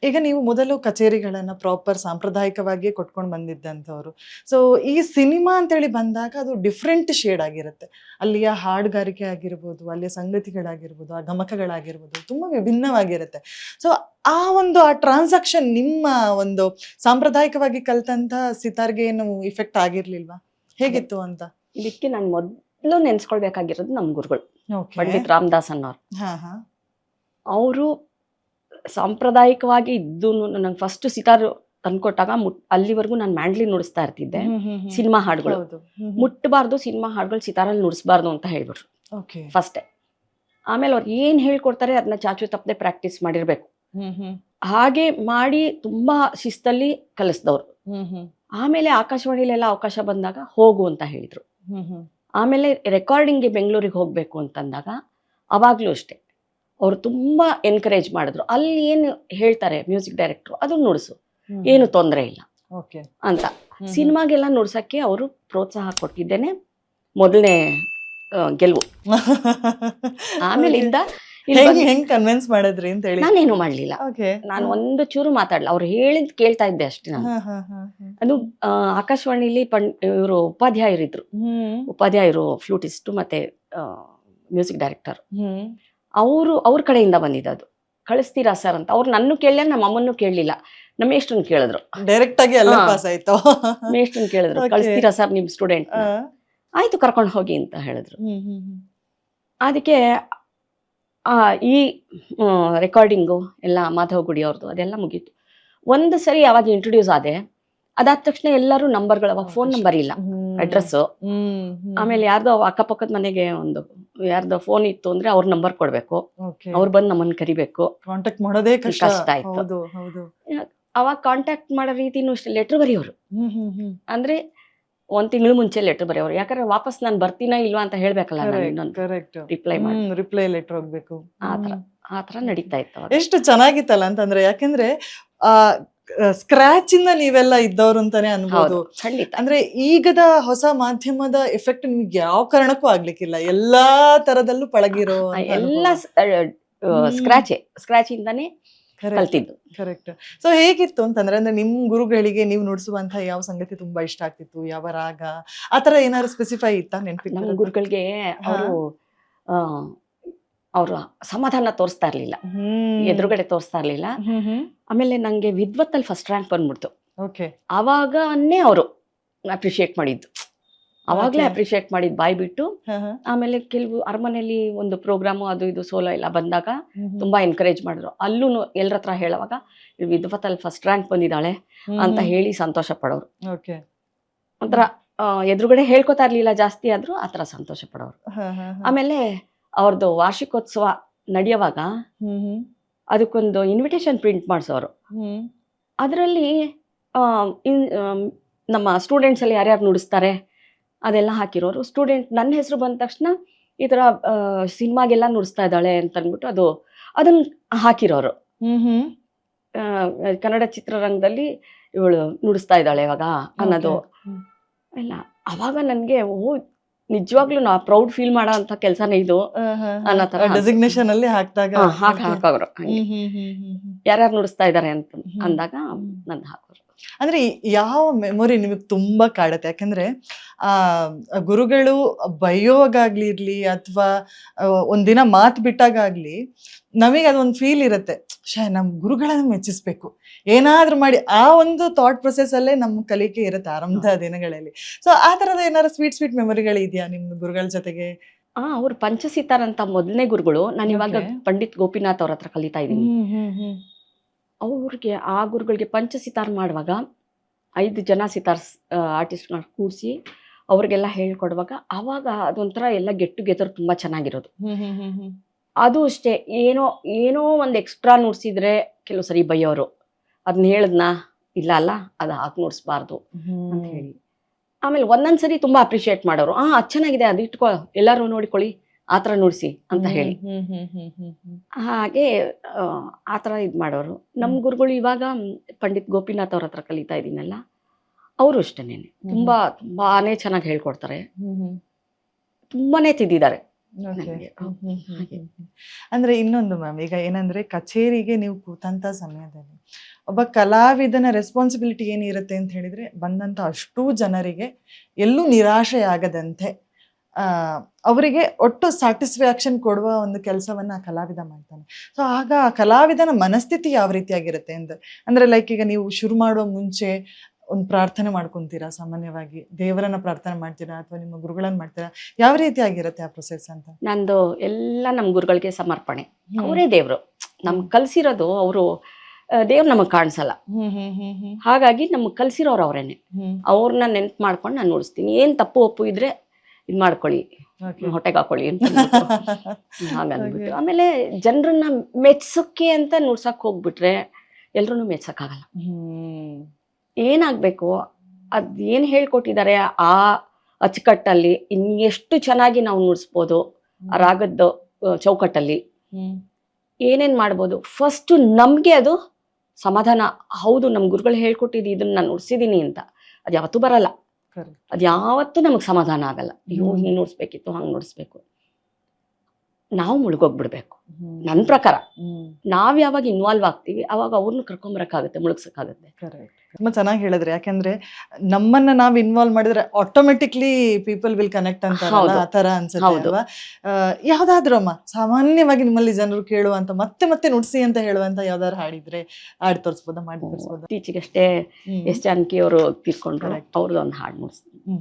ಈಗ ನೀವು ಮೊದಲು ಕಚೇರಿಗಳನ್ನ ಪ್ರಾಪರ್ ಸಾಂಪ್ರದಾಯಿಕವಾಗಿಯೇ ಕೊಟ್ಕೊಂಡು ಬಂದಿದ್ದಂಥವ್ರು. ಸೊ ಈ ಸಿನಿಮಾ ಅಂತೇಳಿ ಬಂದಾಗ ಅದು ಡಿಫ್ರೆಂಟ್ ಶೇಡ್ ಆಗಿರುತ್ತೆ. ಅಲ್ಲಿಯ ಹಾಡುಗಾರಿಕೆ ಆಗಿರ್ಬೋದು, ಅಲ್ಲಿಯ ಸಂಗತಿಗಳಾಗಿರ್ಬೋದು, ಆ ಗಮಕಗಳಾಗಿರ್ಬೋದು ತುಂಬಾ ವಿಭಿನ್ನವಾಗಿರುತ್ತೆ. ಸೊ ಆ ಟ್ರಾನ್ಸಾಕ್ಷನ್ ನಿಮ್ಮ ಒಂದು ಸಾಂಪ್ರದಾಯಿಕವಾಗಿ ಕಲ್ತಂತ ಸಿತಾರ್ಗೆ ಏನು ಇಫೆಕ್ಟ್ ಆಗಿರ್ಲಿಲ್ವಾ? ಹೇಗಿತ್ತು ಅಂತ? ಇದಕ್ಕೆ ನಾನು ಮೊದಲು ನೆನ್ಸ್ಕೊಳ್ಬೇಕಾಗಿರೋದು ನಮ್ಮ ಗುರುಗಳು ಪಂಡಿತ್ ರಾಮದಾಸ್ ಅನ್ನೋರು. ಅವರು ಸಾಂಪ್ರದಾಯಿಕವಾಗಿ ಇದ್ದು ನಂಗೆ ಫಸ್ಟ್ ಸಿತಾರ್ ತಂದ್ಕೊಟ್ಟಾಗ ಅಲ್ಲಿವರೆಗೂ ನಾನು ಮ್ಯಾಂಡ್ಲಿ ನುಡಿಸ್ತಾ ಇರ್ತಿದ್ದೆ. ಸಿನಿಮಾ ಹಾಡುಗಳು ಮುಟ್ಟಬಾರ್ದು, ಸಿನಿಮಾ ಹಾಡುಗಳು ಸಿತಾರಲ್ಲಿ ನುಡಿಸ್ಬಾರ್ದು ಅಂತ ಹೇಳ್ಬಿಟ್ರು ಫಸ್ಟೇ. ಆಮೇಲೆ ಅವ್ರು ಏನ್ ಹೇಳ್ಕೊಡ್ತಾರೆ ಅದನ್ನ ಚಾಚು ತಪ್ಪದೆ ಪ್ರಾಕ್ಟೀಸ್ ಮಾಡಿರ್ಬೇಕು. ಹಾಗೆ ಮಾಡಿ ತುಂಬಾ ಶಿಸ್ತಲ್ಲಿ ಕಲಿಸಿದವ್ರು. ಆಮೇಲೆ ಆಕಾಶವಾಣಿಲೆಲ್ಲ ಅವಕಾಶ ಬಂದಾಗ ಹೋಗು ಅಂತ ಹೇಳಿದ್ರು. ಆಮೇಲೆ ರೆಕಾರ್ಡಿಂಗ್ಗೆ ಬೆಂಗಳೂರಿಗೆ ಹೋಗ್ಬೇಕು ಅಂತಂದಾಗ ಅವಾಗ್ಲೂ ಅಷ್ಟೇ ಅವ್ರು ತುಂಬಾ ಎನ್ಕರೇಜ್ ಮಾಡಿದ್ರು. ಅಲ್ಲಿ ಏನು ಹೇಳ್ತಾರೆ ಮ್ಯೂಸಿಕ್ ಡೈರೆಕ್ಟ್ರು ಅದನ್ನ ನುಡಿಸು, ಏನು ತೊಂದರೆ ಇಲ್ಲ ಅಂತ. ಸಿನಿಮಾಗೆಲ್ಲ ನುಡ್ಸಕ್ಕೆ ಅವರು ಪ್ರೋತ್ಸಾಹ ಕೊಟ್ಟಿದ್ದೇನೆ ಮೊದಲನೇ ಗೆಲುವು. ಆಮೇಲೆ ಹೆಂಗ್ ಕನ್ವಿನ್ಸ್ ಮಾಡಿದ್ರಿ ಅಂತ ಹೇಳಿ? ನಾನೇನು ಮಾಡ್ಲಿಲ್ಲ, ನಾನು ಒಂದು ಚೂರು ಮಾತಾಡ್ಲಿಲ್ಲ. ಅವ್ರು ಹೇಳಿದ್ ಕೇಳ್ತಾ ಇದ್ದೆ ಅಷ್ಟೇ ನಾನು. ಅದು ಆಕಾಶವಾಣಿಲಿ ಇವರು ಉಪಾಧ್ಯಾಯರಿದ್ರು, ಉಪಾಧ್ಯಾಯರು ಫ್ಲೂಟಿಸ್ಟ್ ಮತ್ತೆ ಮ್ಯೂಸಿಕ್ ಡೈರೆಕ್ಟರ್. ಅವ್ರ ಕಡೆಯಿಂದ ಬಂದಿದ್ದು. ಕಳಿಸ್ತೀರಾ ಸರ್ ಅಂತ ಅವ್ರು ನನ್ನ ಕೇಳಲಿಲ್ಲ, ನಮ್ಮ ಅಮ್ಮನ್ನು ಕೇಳಲಿಲ್ಲ, ನಮ್ಮ ಮೇಷ್ಟ್ರನ್ನ ಕೇಳಿದ್ರು. ಡೈರೆಕ್ಟ್ ಆಗಿ ಎಲ್ಲ ಪಾಸ್ ಆಯ್ತು. ಮೇಷ್ಟ್ರನ್ನ ಕೇಳಿದ್ರು, ಕಳಿಸ್ತೀರಾ ಸರ್ ನಿಮ್ ಸ್ಟೂಡೆಂಟ್? ಆಯ್ತು ಕರ್ಕೊಂಡು ಹೋಗಿ ಅಂತ ಹೇಳಿದ್ರು. ಅದಕ್ಕೆ ಈ ರೆಕಾರ್ಡಿಂಗು ಎಲ್ಲ ಮಾಧವ್ ಗುಡಿ ಅವ್ರದ್ದು ಅದೆಲ್ಲ ಮುಗೀತು. ಒಂದು ಸರಿ ಯಾವಾಗ ಇಂಟ್ರೊಡ್ಯೂಸ್ ಆದೆ, ಅದಾದ ತಕ್ಷಣ ಎಲ್ಲರೂ ನಂಬರ್ಗಳು, ಅವಾಗ ಫೋನ್ ನಂಬರ್ ಇಲ್ಲ, ಅಡ್ರೆಸ್. ಆಮೇಲೆ ಯಾರ್ದೋ ಅಕ್ಕಪಕ್ಕದ ಮನೆಗೆ ಒಂದು ಯಾರ್ದೋ ಫೋನ್ ಇತ್ತು ಅಂದ್ರೆ ಅವ್ರ ನಂಬರ್ ಕೊಡ್ಬೇಕು, ಅವ್ರು ಬಂದು ನಮ್ಮನ್ನ ಕರಿಬೇಕು. ಕಾಂಟ್ಯಾಕ್ಟ್ ಮಾಡೋದೇ ಕಷ್ಟ ಆಯ್ತು. ಅವಾಗ ಕಾಂಟ್ಯಾಕ್ಟ್ ಮಾಡೋ ರೀತಿನೂ ಅಷ್ಟೇ, ಲೆಟರ್ ಬರೆಯೋರು. ಅಂದ್ರೆ 1 ತಿಂಗಳು ಮುಂಚೆ ಲೆಟರ್ ಬರೆಯೋರು. ಯಾಕಂದ್ರೆ ವಾಪಸ್ ನಾನು ಬರ್ತೀನಾ ಇಲ್ವಾ ಅಂತ ಹೇಳ್ಬೇಕಲ್ಲ, ರಿಪ್ಲೈ ಲೆಟರ್ ಹೋಗ್ಬೇಕು. ಆತರ ನಡೀತಾ ಇತ್ತು. ಎಷ್ಟು ಚೆನ್ನಾಗಿತ್ತಲ್ಲ ಅಂತಂದ್ರೆ, ಯಾಕಂದ್ರೆ ಸ್ಕ್ರಾಚ್ ಇಂದ ನೀವೆಲ್ಲ ಇದ್ದವ್ರು ಅಂತಾನೆ ಅನ್ಬೋದು. ಅಂದ್ರೆ ಈಗದ ಹೊಸ ಮಾಧ್ಯಮದ ಎಫೆಕ್ಟ್ ನಿಮ್ಗೆ ಯಾವ ಕಾರಣಕ್ಕೂ ಆಗ್ಲಿಕ್ಕಿಲ್ಲ, ಎಲ್ಲಾ ತರದಲ್ಲೂ ಪಳಗಿರೋ ಎಲ್ಲ ಸ್ಕ್ರಾಚ್ ಇಂದಾನೆ ಕಲ್ತಿದ್ದು. ಕರೆಕ್ಟ್. ಸೊ ಹೇಗಿತ್ತು ಅಂತಂದ್ರೆ ಅಂದ್ರೆ ನಿಮ್ ಗುರುಗಳಿಗೆ ನೀವು ನುಡಿಸುವಂತಹ ಯಾವ ಸಂಗತಿ ತುಂಬಾ ಇಷ್ಟ ಆಗ್ತಿತ್ತು, ಯಾವ ರಾಗ, ಆತರ ಏನಾದ್ರು ಸ್ಪೆಸಿಫೈ ಇತ್ತಾ ನಮ್ಮ ನೆನಪಿತ್ತು? ಗುರುಗಳಿಗೆ ಅವರು ಅವರು ಸಮಾಧಾನ ತೋರಿಸ್ತಾ ಇರ್ಲಿಲ್ಲ, ಎದುರುಗಡೆ ತೋರಿಸ್ತಾ ಇರ್ಲಿಲ್ಲ. ಆಮೇಲೆ ನಂಗೆ ವಿದ್ವತ್ತಲ್ಲಿ ಫಸ್ಟ್ ರ್ಯಾಂಕ್ ಬಂದ್ಬಿಡ್ತು. ಓಕೆ. ಆವಾಗನೇ ಅವರು ಅಪ್ರಿಶಿಯೇಟ್ ಮಾಡಿದ್ದು, ಅವಾಗಲೇ ಅಪ್ರಿಶಿಯೇಟ್ ಮಾಡಿದ್ದು ಬಾಯ್ ಬಿಟ್ಟು. ಆಮೇಲೆ ಕೆಲವು ಅರಮನೆಯಲ್ಲಿ ಒಂದು ಪ್ರೋಗ್ರಾಮು ಅದು ಇದು ಸೋಲೋ ಎಲ್ಲ ಬಂದಾಗ ತುಂಬಾ ಎನ್ಕರೇಜ್ ಮಾಡಿದ್ರು. ಅಲ್ಲೂ ಎಲ್ಲರ ಹತ್ರ ಹೇಳುವಾಗ ವಿದ್ವತ್ತಲ್ಲಿ ಫಸ್ಟ್ ರ್ಯಾಂಕ್ ಬಂದಿದ್ದಾಳೆ ಅಂತ ಹೇಳಿ ಸಂತೋಷ ಪಡೋರು. ಓಕೆ. ಒಂಥರ ಎದುರುಗಡೆ ಹೇಳ್ಕೊತಾ ಇರ್ಲಿಲ್ಲ ಜಾಸ್ತಿ, ಆದ್ರೂ ಆ ಥರ ಸಂತೋಷ ಪಡೋರು. ಆಮೇಲೆ ಅವ್ರದ್ದು ವಾರ್ಷಿಕೋತ್ಸವ ನಡೆಯುವಾಗ ಅದಕ್ಕೊಂದು ಇನ್ವಿಟೇಷನ್ ಪ್ರಿಂಟ್ ಮಾಡಿಸೋರು. ಅದರಲ್ಲಿ ನಮ್ಮ ಸ್ಟೂಡೆಂಟ್ಸ್ ಅಲ್ಲಿ ಯಾರ್ಯಾರು ನುಡಿಸ್ತಾರೆ ಅದೆಲ್ಲ ಹಾಕಿರೋರು. ಸ್ಟೂಡೆಂಟ್ ನನ್ನ ಹೆಸರು ಬಂದ ತಕ್ಷಣ ಈ ಥರ ಸಿನಿಮಾಗೆಲ್ಲ ನುಡಿಸ್ತಾ ಇದ್ದಾಳೆ ಅಂತ ಅಂದ್ಬಿಟ್ಟು ಅದನ್ನ ಹಾಕಿರೋರು. ಕನ್ನಡ ಚಿತ್ರರಂಗದಲ್ಲಿ ಇವಳು ನುಡಿಸ್ತಾ ಇದ್ದಾಳೆ ಇವಾಗ ಅನ್ನೋದು ಎಲ್ಲ. ಅವಾಗ ನನಗೆ ನಿಜವಾಗ್ಲೂ ನಾ ಪ್ರೌಡ್ ಫೀಲ್ ಮಾಡೋ ಅಂತ ಕೆಲಸನೇ ಇದು ಅನ್ನೋ ತರ ಡೆಸಿಗ್ನೇಷನ್ ಅಲ್ಲಿ ಹಾಕಿದಾಗ ಹಾಕೋರು. ಯಾರ್ಯಾರು ನುಡಿಸ್ತಾ ಇದ್ದಾರೆ ಅಂತ ಅಂದಾಗ ನಂದು ಹಾಕೋರು. ಅಂದ್ರೆ ಯಾವ ಮೆಮೊರಿ ನಿಮಗೆ ತುಂಬಾ ಕಾಡುತ್ತೆ? ಯಾಕಂದ್ರೆ ಆ ಗುರುಗಳು ಬೈಯೋವಾಗ್ಲಿ ಇರ್ಲಿ ಅಥವಾ ಒಂದಿನ ಮಾತು ಬಿಟ್ಟಾಗ್ಲಿ ನಮಗೆ ಅದೊಂದು ಫೀಲ್ ಇರುತ್ತೆ, ನಮ್ ಗುರುಗಳನ್ನ ಮೆಚ್ಚಿಸ್ಬೇಕು, ಏನಾದ್ರೂ ಮಾಡಿ ಆ ಒಂದು ಥಾಟ್ ಪ್ರೊಸೆಸ್ ಅಲ್ಲೇ ನಮ್ಮ ಕಲಿಕೆ ಇರುತ್ತೆ ಆರಂಭದ ದಿನಗಳಲ್ಲಿ. ಸೊ ಆ ತರದ ಏನಾದ್ರು ಸ್ವೀಟ್ ಮೆಮೊರಿಗಳು ಇದೆಯಾ ನಿಮ್ ಗುರುಗಳ ಜೊತೆಗೆ? ಅವ್ರು ಪಂಚಸಿತಾರ್ ಅಂತ ಮೊದಲನೇ ಗುರುಗಳು. ನಾನು ಇವಾಗ ಪಂಡಿತ್ ಗೋಪಿನಾಥ್ ಅವ್ರ ಹತ್ರ ಕಲಿತಾ ಇದ್ದೀನಿ. ಅವ್ರಿಗೆ ಆ ಗುರುಗಳಿಗೆ ಪಂಚಸಿತಾರ್ ಮಾಡುವಾಗ 5 ಜನ ಸಿತಾರ್ ಆರ್ಟಿಸ್ಟ್ನ ಕೂರಿಸಿ ಅವ್ರಿಗೆಲ್ಲ ಹೇಳ್ಕೊಡುವಾಗ ಅವಾಗ ಅದೊಂಥರ ಎಲ್ಲ ಗೆಟ್ ಟುಗೆದರ್ ತುಂಬಾ ಚೆನ್ನಾಗಿರೋದು. ಅದು ಅಷ್ಟೇ, ಏನೋ ಒಂದು ಎಕ್ಸ್ಟ್ರಾ ನುಡ್ಸಿದ್ರೆ ಕೆಲವು ಸರಿ ಬೈಯೋರು, ಅದನ್ನ ಹೇಳದ್ನಾ ಇಲ್ಲ ಅಲ್ಲ ಅದು ಹಾಕಿ ನುಡ್ಸ್ಬಾರ್ದು ಅಂತ ಹೇಳಿ. ಆಮೇಲೆ ಒಂದೊಂದ್ಸರಿ ತುಂಬಾ ಅಪ್ರಿಶಿಯೇಟ್ ಮಾಡೋರು. ಅದು ಚೆನ್ನಾಗಿದೆ, ಅದು ಇಟ್ಕೊ, ಎಲ್ಲರೂ ನೋಡಿಕೊಳ್ಳಿ, ಆ ಥರ ನುಡಿಸಿ ಅಂತ ಹೇಳಿ. ಹಾಗೆ ಆ ಥರ ಇದು ಮಾಡೋರು. ನಮ್ಮ ಗುರುಗಳು ಇವಾಗ ಪಂಡಿತ್ ಗೋಪಿನಾಥ್ ಅವ್ರ ಹತ್ರ ಕಲಿತಾ ಇದ್ದೀನಲ್ಲ, ಅವರು ಅಷ್ಟೇನೆ ತುಂಬಾನೇ ಚೆನ್ನಾಗಿ ಹೇಳ್ಕೊಡ್ತಾರೆ, ತುಂಬಾನೇ ತಿದ್ದಿದ್ದಾರೆ. ಅಂದ್ರೆ ಇನ್ನೊಂದು ಮ್ಯಾಮ್, ಈಗ ಏನಂದ್ರೆ ಕಚೇರಿಗೆ ನೀವು ಕೂತಂತ ಸಮಯದಲ್ಲಿ ಒಬ್ಬ ಕಲಾವಿದನ ರೆಸ್ಪಾನ್ಸಿಬಿಲಿಟಿ ಏನಿರುತ್ತೆ ಅಂತ ಹೇಳಿದ್ರೆ, ಬಂದಂತ ಅಷ್ಟೂ ಜನರಿಗೆ ಎಲ್ಲೂ ನಿರಾಶೆ ಆಗದಂತೆ ಅವರಿಗೆ ಒಟ್ಟು ಸ್ಯಾಟಿಸ್ಫ್ಯಾಕ್ಷನ್ ಕೊಡುವ ಒಂದು ಕೆಲಸವನ್ನ ಕಲಾವಿದ ಮಾಡ್ತಾನೆ. ಸೊ ಆಗ ಆ ಕಲಾವಿದನ ಮನಸ್ಥಿತಿ ಯಾವ ರೀತಿಯಾಗಿರುತ್ತೆ ಅಂದ್ರೆ ಲೈಕ್ ಈಗ ನೀವು ಶುರು ಮಾಡುವ ಮುಂಚೆ ಒಂದು ಪ್ರಾರ್ಥನೆ ಮಾಡ್ಕೊಂತೀರಾ, ಸಾಮಾನ್ಯವಾಗಿ ದೇವರನ್ನ ಪ್ರಾರ್ಥನೆ ಮಾಡ್ತೀರಾ ಅಥವಾ ನಿಮ್ಮ ಗುರುಗಳನ್ನ ಮಾಡ್ತೀರಾ, ಯಾವ ರೀತಿ ಆಗಿರುತ್ತೆ ಆ ಪ್ರೊಸೆಸ್ ಅಂತ? ನಂದು ಎಲ್ಲ ನಮ್ಮ ಗುರುಗಳಿಗೆ ಸಮರ್ಪಣೆ. ಅವರೇ ದೇವ್ರು, ನಮ್ಗೆ ಕಲ್ಸಿರೋದು ಅವರು. ದೇವ್ರು ನಮಗ್ ಕಾಣಿಸಲ್ಲ, ಹಾಗಾಗಿ ನಮಗ್ ಕಲ್ಸಿರೋರು ಅವ್ರೇನೆ. ಅವ್ರನ್ನ ನೆನ್ಪು ಮಾಡ್ಕೊಂಡು ನಾನು ನುಡಿಸ್ತೀನಿ. ಏನ್ ತಪ್ಪು ಒಪ್ಪು ಇದ್ರೆ ಇದ್ ಮಾಡ್ಕೊಳ್ಳಿ, ಹೊಟ್ಟೆಗೆ ಹಾಕೊಳ್ಳಿ ಅಂತ ಹಾಗನ್ಬಿಟ್ಟು. ಆಮೇಲೆ ಜನರನ್ನ ಮೆಚ್ಸಕ್ಕೆ ಅಂತ ನುಡ್ಸಕ್ ಹೋಗ್ಬಿಟ್ರೆ ಎಲ್ರೂ ಮೆಚ್ಸಕ್ಕಾಗಲ್ಲ. ಏನಾಗ್ಬೇಕು, ಅದ್ ಏನ್ ಹೇಳ್ಕೊಟ್ಟಿದ್ದಾರೆ ಆ ಅಚ್ಚುಕಟ್ಟಲ್ಲಿ ಎಷ್ಟು ಚೆನ್ನಾಗಿ ನಾವು ನುಡಿಸ್ಬೋದು, ಆ ರಾಗದ ಚೌಕಟ್ಟಲ್ಲಿ ಏನೇನ್ ಮಾಡ್ಬೋದು. ಫಸ್ಟ್ ನಮ್ಗೆ ಅದು ಸಮಾಧಾನ, ಹೌದು ನಮ್ ಗುರುಗಳು ಹೇಳ್ಕೊಟ್ಟಿದ್ದು ಇದನ್ನ ನಾನು ನುಡ್ಸಿದೀನಿ ಅಂತ. ಅದ್ ಯಾವತ್ತೂ ಬರಲ್ಲ, ಅದ್ ಯಾವತ್ತೂ ನಮಗ್ ಸಮಾಧಾನ ಆಗಲ್ಲ. ಅಯ್ಯೋ ಹಿಂಗ್ ನುಡ್ಸ್ಬೇಕಿತ್ತು, ಹಂಗ್ ನುಡ್ಸ್ಬೇಕು. ನಾವು ಮುಳುಗೋಗ್ಬಿಡ್ಬೇಕು ನನ್ನ ಪ್ರಕಾರ. ನಾವ್ ಯಾವಾಗ ಇನ್ವಾಲ್ವ್ ಆಗ್ತೀವಿ ಅವಾಗ ಅವ್ರನ್ನ ಕರ್ಕೊಂಬರಕ್ಕಾಗತ್ತೆ, ಮುಳುಗ್ಸಕ್ಕಾಗತ್ತೆ. ತುಂಬಾ ಚೆನ್ನಾಗಿ ಹೇಳಿದ್ರೆ, ಯಾಕಂದ್ರೆ ನಮ್ಮನ್ನ ನಾವ್ ಇನ್ವಾಲ್ವ್ ಮಾಡಿದ್ರೆ ಆಟೋಮೆಟಿಕ್ಲಿ ಪೀಪಲ್ ವಿಲ್ ಕನೆಕ್ಟ್ ಅಂತ ಆ ತರ ಅನ್ಸುತ್ತೆ ಅಲ್ವಾ? ಯಾವ್ದಾದ್ರು ಅಮ್ಮ ಸಾಮಾನ್ಯವಾಗಿ ನಿಮ್ಮಲ್ಲಿ ಜನರು ಕೇಳುವಂತ ಮತ್ತೆ ನುಡ್ಸಿ ಅಂತ ಹೇಳುವಂತ ಯಾವ್ದಾದ್ರು ಹಾಡಿದ್ರೆ ಹಾಡ್ ತೋರಿಸ್ಬೋದಾ, ಮಾಡಿ ತೋರಿಸ್ಬೋದಾ? ಇತ್ತೀಚೆಗಷ್ಟೇ ಎಸ್ ಜಾನಕಿ ಅವರು ತೀರ್ಕೊಂಡ್ರು, ಅವ್ರದ್ದು ಒಂದು ಹಾಡು ನುಡಿಸ್ತೀನಿ.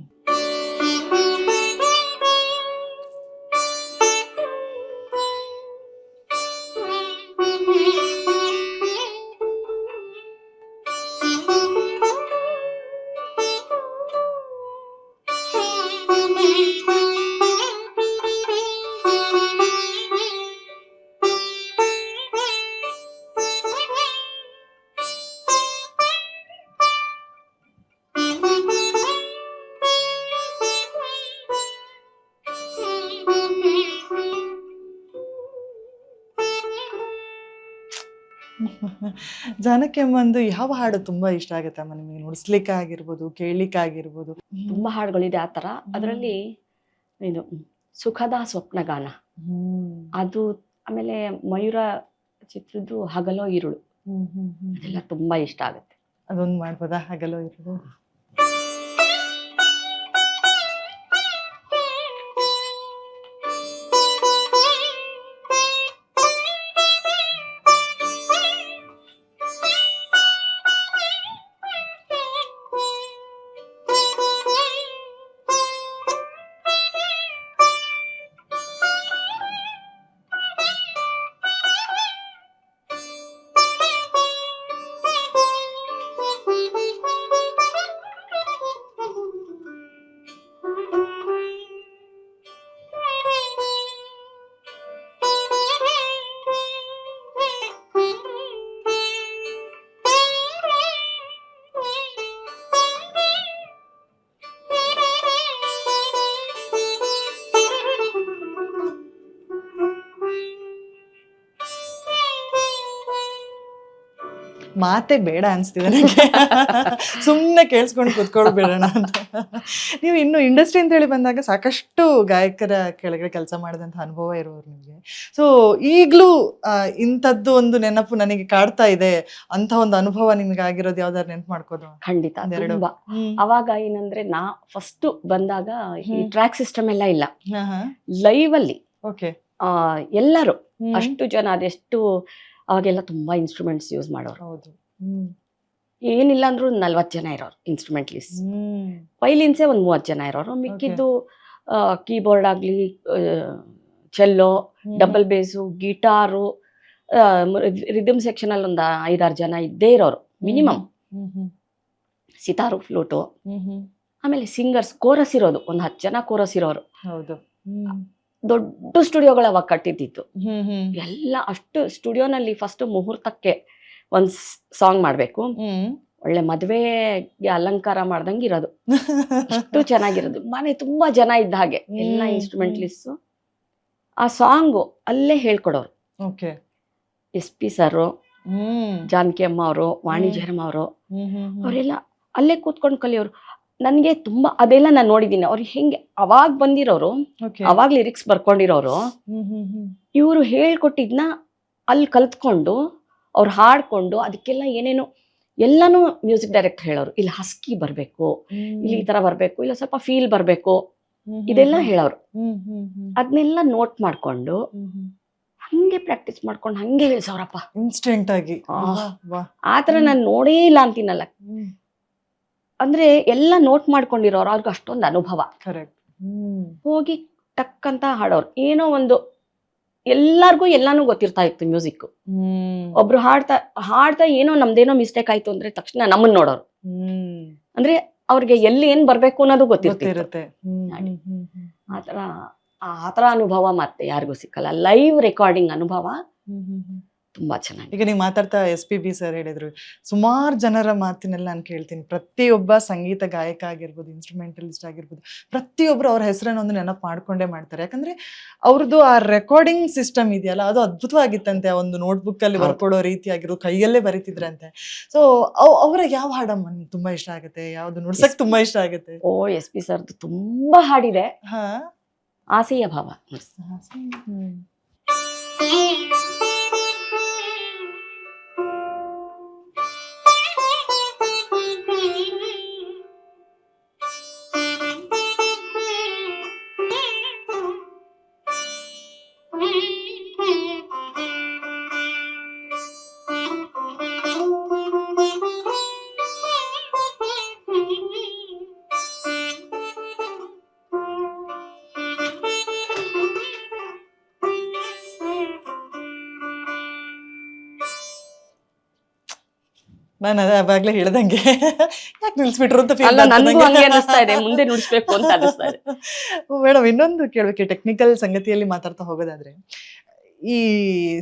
ಜಾನಕಿ ಅಮ್ಮಂದು ಯಾವ ಹಾಡು ತುಂಬಾ ಇಷ್ಟ ಆಗುತ್ತೆ ಅಮ್ಮ ನಿಮಗೆ? ನುಡಿಸ್ಲಿಕ್ಕೆ ಆಗಿರ್ಬೋದು, ಕೇಳಲಿಕ್ಕೆ ಆಗಿರ್ಬೋದು. ತುಂಬಾ ಹಾಡುಗಳಿದೆ ಆ ತರ. ಅದರಲ್ಲಿ ಇದು ಸುಖದ ಸ್ವಪ್ನಗಾನ ಅದು, ಆಮೇಲೆ ಮಯೂರ ಚಿತ್ರದ್ದು ಹಗಲೋ ಇರುಳು, ಅದೆಲ್ಲ ತುಂಬಾ ಇಷ್ಟ ಆಗುತ್ತೆ. ಅದೊಂದು ಮಾಡ್ಬೋದಾ ಹಗಲು ಇರೋದು? ಮಾತೆ ಬೇಡ ಅನ್ಸ್ತಿದೆ ನನಗೆ, ಸುಮ್ಮನೆ ಕೇಳಿಸ್ಕೊಂಡು ಕುತ್ಕೊಳ್ಬೇಡೋಣ ಅಂತ. ನೀವು ಇನ್ನು ಇಂಡಸ್ಟ್ರಿ ಅಂತ ಹೇಳಿ ಬಂದಾಗ ಸಾಕಷ್ಟು ಗಾಯಕರ ಕೆಳಗಡೆ ಕೆಲಸ ಮಾಡಿದಂಥ ಅನುಭವ ಇರೋರು ನಿಮಗೆ. ಸೊ ಈಗಲೂ ಇಂಥದ್ದು ಒಂದು ನೆನಪು ನನಗೆ ಕಾಡ್ತಾ ಇದೆ ಅಂತ ಒಂದು ಅನುಭವ ನಿಮ್ಗೆ ಆಗಿರೋದು ಯಾವ್ದಾದ್ರು ನೆನಪು ಮಾಡ್ಕೋದು? ಖಂಡಿತ ತುಂಬಾ. ಅವಾಗ ಏನಂದ್ರೆ ನಾ ಫಸ್ಟ್ ಬಂದಾಗ ಈ ಟ್ರ್ಯಾಕ್ ಸಿಸ್ಟಮ್ ಎಲ್ಲ ಇಲ್ಲ, ಲೈವ್ ಅಲ್ಲಿ ಎಲ್ಲರೂ ಅಷ್ಟು ಜನ, ಅದೆಷ್ಟು ಅವಾಗೆಲ್ಲ ತುಂಬಾ ಇನ್ಸ್ಟ್ರೂಮೆಂಟ್ಸ್ ಯೂಸ್ ಮಾಡೋರು. ಹೌದು. ಏನಿಲ್ಲ ಅಂದ್ರೂ 40 ಜನ ಇರೋರು ಇನ್ಸ್ಟ್ರೂಮೆಂಟ್ಲಿಸ್ಟ್. ವೈಲಿನ್ಸೇ ಒಂದು 30 ಜನ ಇರೋರು. ಮಿಕ್ಕಿದ್ದು ಕೀಬೋರ್ಡ್ ಆಗ್ಲಿ, ಚೆಲ್ಲೋ, ಡಬಲ್ ಬೇಸು, ಗಿಟಾರು, ರಿದಮ್ ಸೆಕ್ಷನ್ ಅಲ್ಲಿ ಒಂದು 5-6 ಜನ ಇದ್ದೇ ಇರೋರು ಮಿನಿಮಮ್. ಸಿತಾರು, ಫ್ಲೂಟು, ಆಮೇಲೆ ಸಿಂಗರ್ಸ್, ಕೋರಸ್ ಇರೋದು ಒಂದು 10 ಜನ ಕೋರಸ್ ಇರೋರು. ಹೌದು. ದೊಡ್ಡ ಸ್ಟುಡಿಯೋಗಳು ಅವಾಗ ಕಟ್ಟಿದ್ದಿತ್ತು ಎಲ್ಲ. ಅಷ್ಟು ಸ್ಟುಡಿಯೋನಲ್ಲಿ ಫಸ್ಟ್ ಮುಹೂರ್ತಕ್ಕೆ ಒಂದ್ ಸಾಂಗ್ ಮಾಡ್ಬೇಕು, ಒಳ್ಳೆ ಮದ್ವೆಗೆ ಅಲಂಕಾರ ಮಾಡ್ದಂಗೆ ಇರೋದು, ಅಷ್ಟು ಚೆನ್ನಾಗಿರೋದು. ಮನೆ ತುಂಬಾ ಜನ ಇದ್ದ ಹಾಗೆ, ಎಲ್ಲ ಇನ್ಸ್ಟ್ರೂಮೆಂಟ್ಲಿಸ್ಟ್. ಆ ಸಾಂಗು ಅಲ್ಲೇ ಹೇಳ್ಕೊಡೋರು. SP ಸರ್, ಜಾನಕಿ ಅಮ್ಮ ಅವರು, ವಾಣಿ ಜಯರಾಮ್ ಅವರು, ಅವರೆಲ್ಲ ಅಲ್ಲೇ ಕೂತ್ಕೊಂಡು ಕಲಿಯೋರು. ನನ್ಗೆ ತುಂಬಾ ಅದೆಲ್ಲ ನಾನು ನೋಡಿದ್ದೀನಿ. ಅವ್ರಿಗೆ ಹೆಂಗೆ ಅವಾಗ ಬಂದಿರೋರು, ಅವಾಗ ಲಿರಿಕ್ಸ್ ಬರ್ಕೊಂಡಿರೋರು, ಇವರು ಹೇಳ್ಕೊಟ್ಟಿದ್ನ ಅಲ್ಲಿ ಕಲ್ತ್ಕೊಂಡು ಅವ್ರು ಹಾಡ್ಕೊಂಡು ಅದಕ್ಕೆಲ್ಲ ಏನೇನು ಎಲ್ಲಾನು ಮ್ಯೂಸಿಕ್ ಡೈರೆಕ್ಟರ್ ಹೇಳೋರು. ಇಲ್ಲಿ ಹಸ್ಕಿ ಬರ್ಬೇಕು, ಇಲ್ಲಿ ಈ ತರ ಬರ್ಬೇಕು, ಇಲ್ಲ ಸ್ವಲ್ಪ ಫೀಲ್ ಬರ್ಬೇಕು, ಇದೆಲ್ಲ ಹೇಳೋರು. ಅದನ್ನೆಲ್ಲ ನೋಟ್ ಮಾಡ್ಕೊಂಡು ಹಂಗೆ ಪ್ರಾಕ್ಟೀಸ್ ಮಾಡ್ಕೊಂಡು ಹಂಗೆ ಹೇಳ್ಸವ್ರಪ್ಪ ಇನ್ಸ್ಟೆಂಟ್ ಆಗಿ. ಆತರ ನಾನು ನೋಡೇ ಇಲ್ಲ ಅಂತೀನಲ್ಲ. ಅಂದ್ರೆ ಎಲ್ಲ ನೋಟ್ ಮಾಡ್ಕೊಂಡಿರೋರು, ಅವ್ರಿಗೆ ಅಷ್ಟೊಂದು ಅನುಭವ. ಹೋಗಿ ಟಕ್ ಅಂತ ಹಾಡೋರು. ಏನೋ ಒಂದು ಎಲ್ಲಾರ್ಗು ಎಲ್ಲಾನು ಗೊತ್ತಿರ್ತಾ ಇತ್ತು ಮ್ಯೂಸಿಕ್. ಒಬ್ರು ಹಾಡ್ತಾ ಏನೋ ನಮ್ದೇನೋ ಮಿಸ್ಟೇಕ್ ಆಯ್ತು ಅಂದ್ರೆ ತಕ್ಷಣ ನಮ್ಮನ್ನ ನೋಡೋರು. ಅಂದ್ರೆ ಅವ್ರಿಗೆ ಎಲ್ಲಿ ಏನ್ ಬರ್ಬೇಕು ಅನ್ನೋದು ಗೊತ್ತಿರುತ್ತೆ. ಆತರ ಅನುಭವ ಮತ್ತೆ ಯಾರಿಗೂ ಸಿಕ್ಕಲ್ಲ. ಲೈವ್ ರೆಕಾರ್ಡಿಂಗ್ ಅನುಭವ ತುಂಬಾ ಚೆನ್ನಾಗಿ. ಈಗ ನೀವು ಮಾತಾಡ್ತಾ SPB ಸರ್ ಹೇಳಿದ್ರು, ಸುಮಾರು ಜನರ ಮಾತಿನೆಲ್ಲ ನಾನು ಕೇಳ್ತೀನಿ. ಪ್ರತಿಯೊಬ್ಬ ಸಂಗೀತ ಗಾಯಕ ಆಗಿರ್ಬೋದು, ಇನ್ಸ್ಟ್ರೂಮೆಂಟಲಿಸ್ಟ್ ಆಗಿರ್ಬೋದು, ಪ್ರತಿಯೊಬ್ರು ಅವ್ರ ಹೆಸರನ್ನ ಒಂದು ನೆನಪು ಮಾಡ್ಕೊಂಡೇ ಮಾಡ್ತಾರೆ. ಯಾಕಂದ್ರೆ ಅವ್ರದ್ದು ಆ ರೆಕಾರ್ಡಿಂಗ್ ಸಿಸ್ಟಮ್ ಇದೆಯಲ್ಲ, ಅದು ಅದ್ಭುತವಾಗಿತ್ತಂತೆ. ಆ ಒಂದು ನೋಟ್ಬುಕ್ ಅಲ್ಲಿ ಬರ್ಕೊಡೋ ರೀತಿ ಆಗಿರೋದು, ಕೈಯಲ್ಲೇ ಬರೀತಿದ್ರಂತೆ. ಸೊ ಅವರ ಯಾವ ಹಾಡಮ್ಮ ತುಂಬಾ ಇಷ್ಟ ಆಗುತ್ತೆ, ಯಾವ್ದು ನುಡ್ಸಕ್ ತುಂಬಾ ಇಷ್ಟ ಆಗುತ್ತೆ? SP ಸರ್ದು ತುಂಬಾ ಹಾಡಿದೆ. ಆಸೆಯ ಭಾವ. ನಾನು ಅವಾಗ್ಲೇ ಹೇಳ್ದಂಗೆ ಯಾಕೆ ನಿಲ್ಸ್ಬಿಟ್ರು ಅಂತ ಅನಿಸ್ತಾ ಇದೆ, ಮುಂದೆ ನುಡಿಸ್ಬೇಕು ಅಂತ ಅನಿಸ್ತಾ ಇದೆ. ಮೇಡಮ್, ಇನ್ನೊಂದು ಕೇಳಬೇಕು. ಟೆಕ್ನಿಕಲ್ ಸಂಗತಿಯಲ್ಲಿ ಮಾತಾಡ್ತಾ ಹೋಗೋದಾದ್ರೆ, ಈ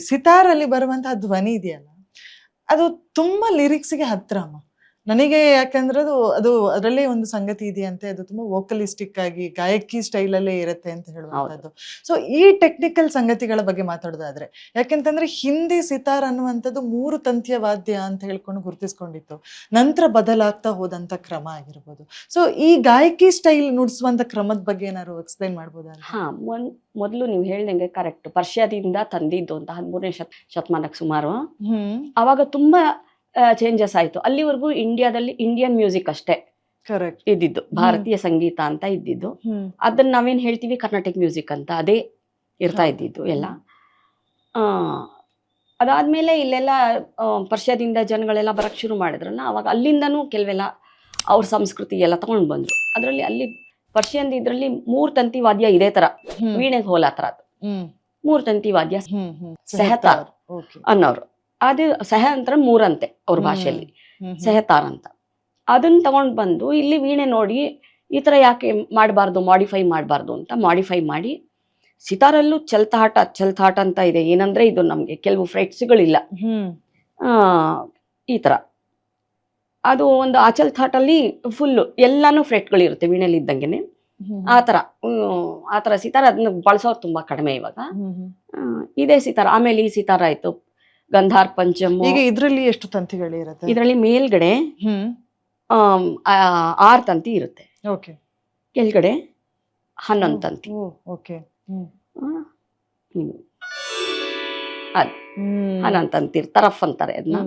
ಸಿತಾರಲ್ಲಿ ಬರುವಂತಹ ಧ್ವನಿ ಇದೆಯಲ್ಲ, ಅದು ತುಂಬಾ ಲಿರಿಕ್ಸ್ಗೆ ಹತ್ರ ಅಮ್ಮ. ನನಗೆ ಯಾಕಂದ್ರೆ ಅದು ಅದರಲ್ಲೇ ಒಂದು ಸಂಗತಿ ಇದೆಯಂತೆ, ಅದು ತುಂಬಾ ವೋಕಲಿಸ್ಟಿಕ್ ಆಗಿ ಗಾಯಕಿ ಸ್ಟೈಲ್ ಅಲ್ಲೇ ಇರುತ್ತೆ ಅಂತ ಹೇಳುವಂತದ್ದು. ಸೊ ಈ ಟೆಕ್ನಿಕಲ್ ಸಂಗತಿಗಳ ಬಗ್ಗೆ ಮಾತಾಡೋದಾದ್ರೆ, ಯಾಕೆಂತಂದ್ರೆ ಹಿಂದೆ ಸಿತಾರ್ ಅನ್ನುವಂಥದ್ದು 3 ತಂತಿಯ ವಾದ್ಯ ಅಂತ ಹೇಳ್ಕೊಂಡು ಗುರುತಿಸ್ಕೊಂಡಿತ್ತು. ನಂತರ ಬದಲಾಗ್ತಾ ಹೋದಂತ ಕ್ರಮ ಆಗಿರ್ಬೋದು. ಸೊ ಈ ಗಾಯಕಿ ಸ್ಟೈಲ್ ನುಡಿಸುವಂತ ಕ್ರಮದ ಬಗ್ಗೆ ಏನಾದ್ರು ಎಕ್ಸ್ಪ್ಲೈನ್ ಮಾಡ್ಬೋದಾ? ಹಾ, ಮೊದಲು ನೀವು ಹೇಳ್ದಂಗೆ ಕರೆಕ್ಟ್, ಪರ್ಷಿಯಾದಿಂದ ತಂದಿದ್ದು ಅಂತ 13ನೇ ಶತಮಾನಕ್ಕೆ ಸುಮಾರು. ಅವಾಗ ತುಂಬಾ ಚೇಂಜಸ್ ಆಯ್ತು. ಅಲ್ಲಿವರೆಗೂ ಇಂಡಿಯಾದಲ್ಲಿ ಇಂಡಿಯನ್ ಮ್ಯೂಸಿಕ್ ಅಷ್ಟೇ ಕರೆಕ್ಟ್ ಇದ್ದಿದ್ದು, ಭಾರತೀಯ ಸಂಗೀತ ಅಂತ ಇದ್ದಿದ್ದು. ಅದನ್ನ ನಾವೇನ್ ಹೇಳ್ತೀವಿ ಕರ್ನಾಟಿಕ್ ಮ್ಯೂಸಿಕ್ ಅಂತ, ಅದೇ ಇರ್ತಾ ಇದ್ದಿದ್ದು ಎಲ್ಲ. ಅದಾದ್ಮೇಲೆ ಇಲ್ಲೆಲ್ಲ ಪರ್ಷಿಯಾದಿಂದ ಜನಗಳೆಲ್ಲ ಬರಕ್ ಶುರು ಮಾಡಿದ್ರಲ್ಲ, ಅವಾಗ ಅಲ್ಲಿಂದನೂ ಕೆಲವೆಲ್ಲ ಅವ್ರ ಸಂಸ್ಕೃತಿ ಎಲ್ಲ ತಗೊಂಡ್ ಬಂದ್ರು. ಅದರಲ್ಲಿ ಅಲ್ಲಿ ಪರ್ಷಿಯನ್ ಇದ್ರಲ್ಲಿ 3 ತಂತಿ ವಾದ್ಯ ಇದೇ ತರ, ವೀಣೆಗೆ ಹೋಲ ತರ ಅದು 3 ತಂತಿ ವಾದ್ಯ ಸೆಹತಾರ್ ಅನ್ನೋರು. ಅದು ಸಹ ಅಂತ 3 ಅಂತೆ ಅವ್ರ ಭಾಷೆಯಲ್ಲಿ, ಸೆಹತಾರ್ ಅಂತ. ಅದನ್ನ ತಗೊಂಡ್ ಬಂದು ಇಲ್ಲಿ ವೀಣೆ ನೋಡಿ ಈ ತರ ಯಾಕೆ ಮಾಡಬಾರ್ದು, ಮಾಡಿಫೈ ಮಾಡಬಾರ್ದು ಅಂತ ಮಾಡಿಫೈ ಮಾಡಿ, ಸಿತಾರಲ್ಲೂ ಚಲ್ತಾಟ ಅಂತ ಇದೆ. ಏನಂದ್ರೆ ಇದು ನಮ್ಗೆ ಕೆಲವು ಫ್ರೆಟ್ಸ್ಗಳಿಲ್ಲ, ಈ ತರ. ಅದು ಒಂದು ಆಚಲ್ ಥಾಟಲ್ಲಿ ಫುಲ್ಲು ಎಲ್ಲಾನು ಫ್ರೆಟ್ಗಳಿರುತ್ತೆ ವೀಣೆಲಿ ಇದ್ದಂಗೆನೆ. ಆ ತರ ಸಿತಾರ ಅದನ್ನ ಬಳಸೋರು ತುಂಬಾ ಕಡಿಮೆ ಇವಾಗ. ಇದೇ ಸಿತಾರ. ಆಮೇಲೆ ಈ ಸಿತಾರ ಆಯ್ತು, ಗಂಧಾರ್ ಪಂಚಮ್. ಈಗ ಇದ್ರಲ್ಲಿ ಎಷ್ಟು ತಂತಿಗಳಿರುತ್ತೆ? ಇದರಲ್ಲಿ ಮೇಲ್ಗಡೆ 6 ತಂತಿ ಇರುತ್ತೆ, ಕೆಳಗಡೆ 11 ತಂತಿ. ಅದ್ 11 ತಂತಿ ತರಫ್ ಅಂತಾರೆ ಅದನ್ನ.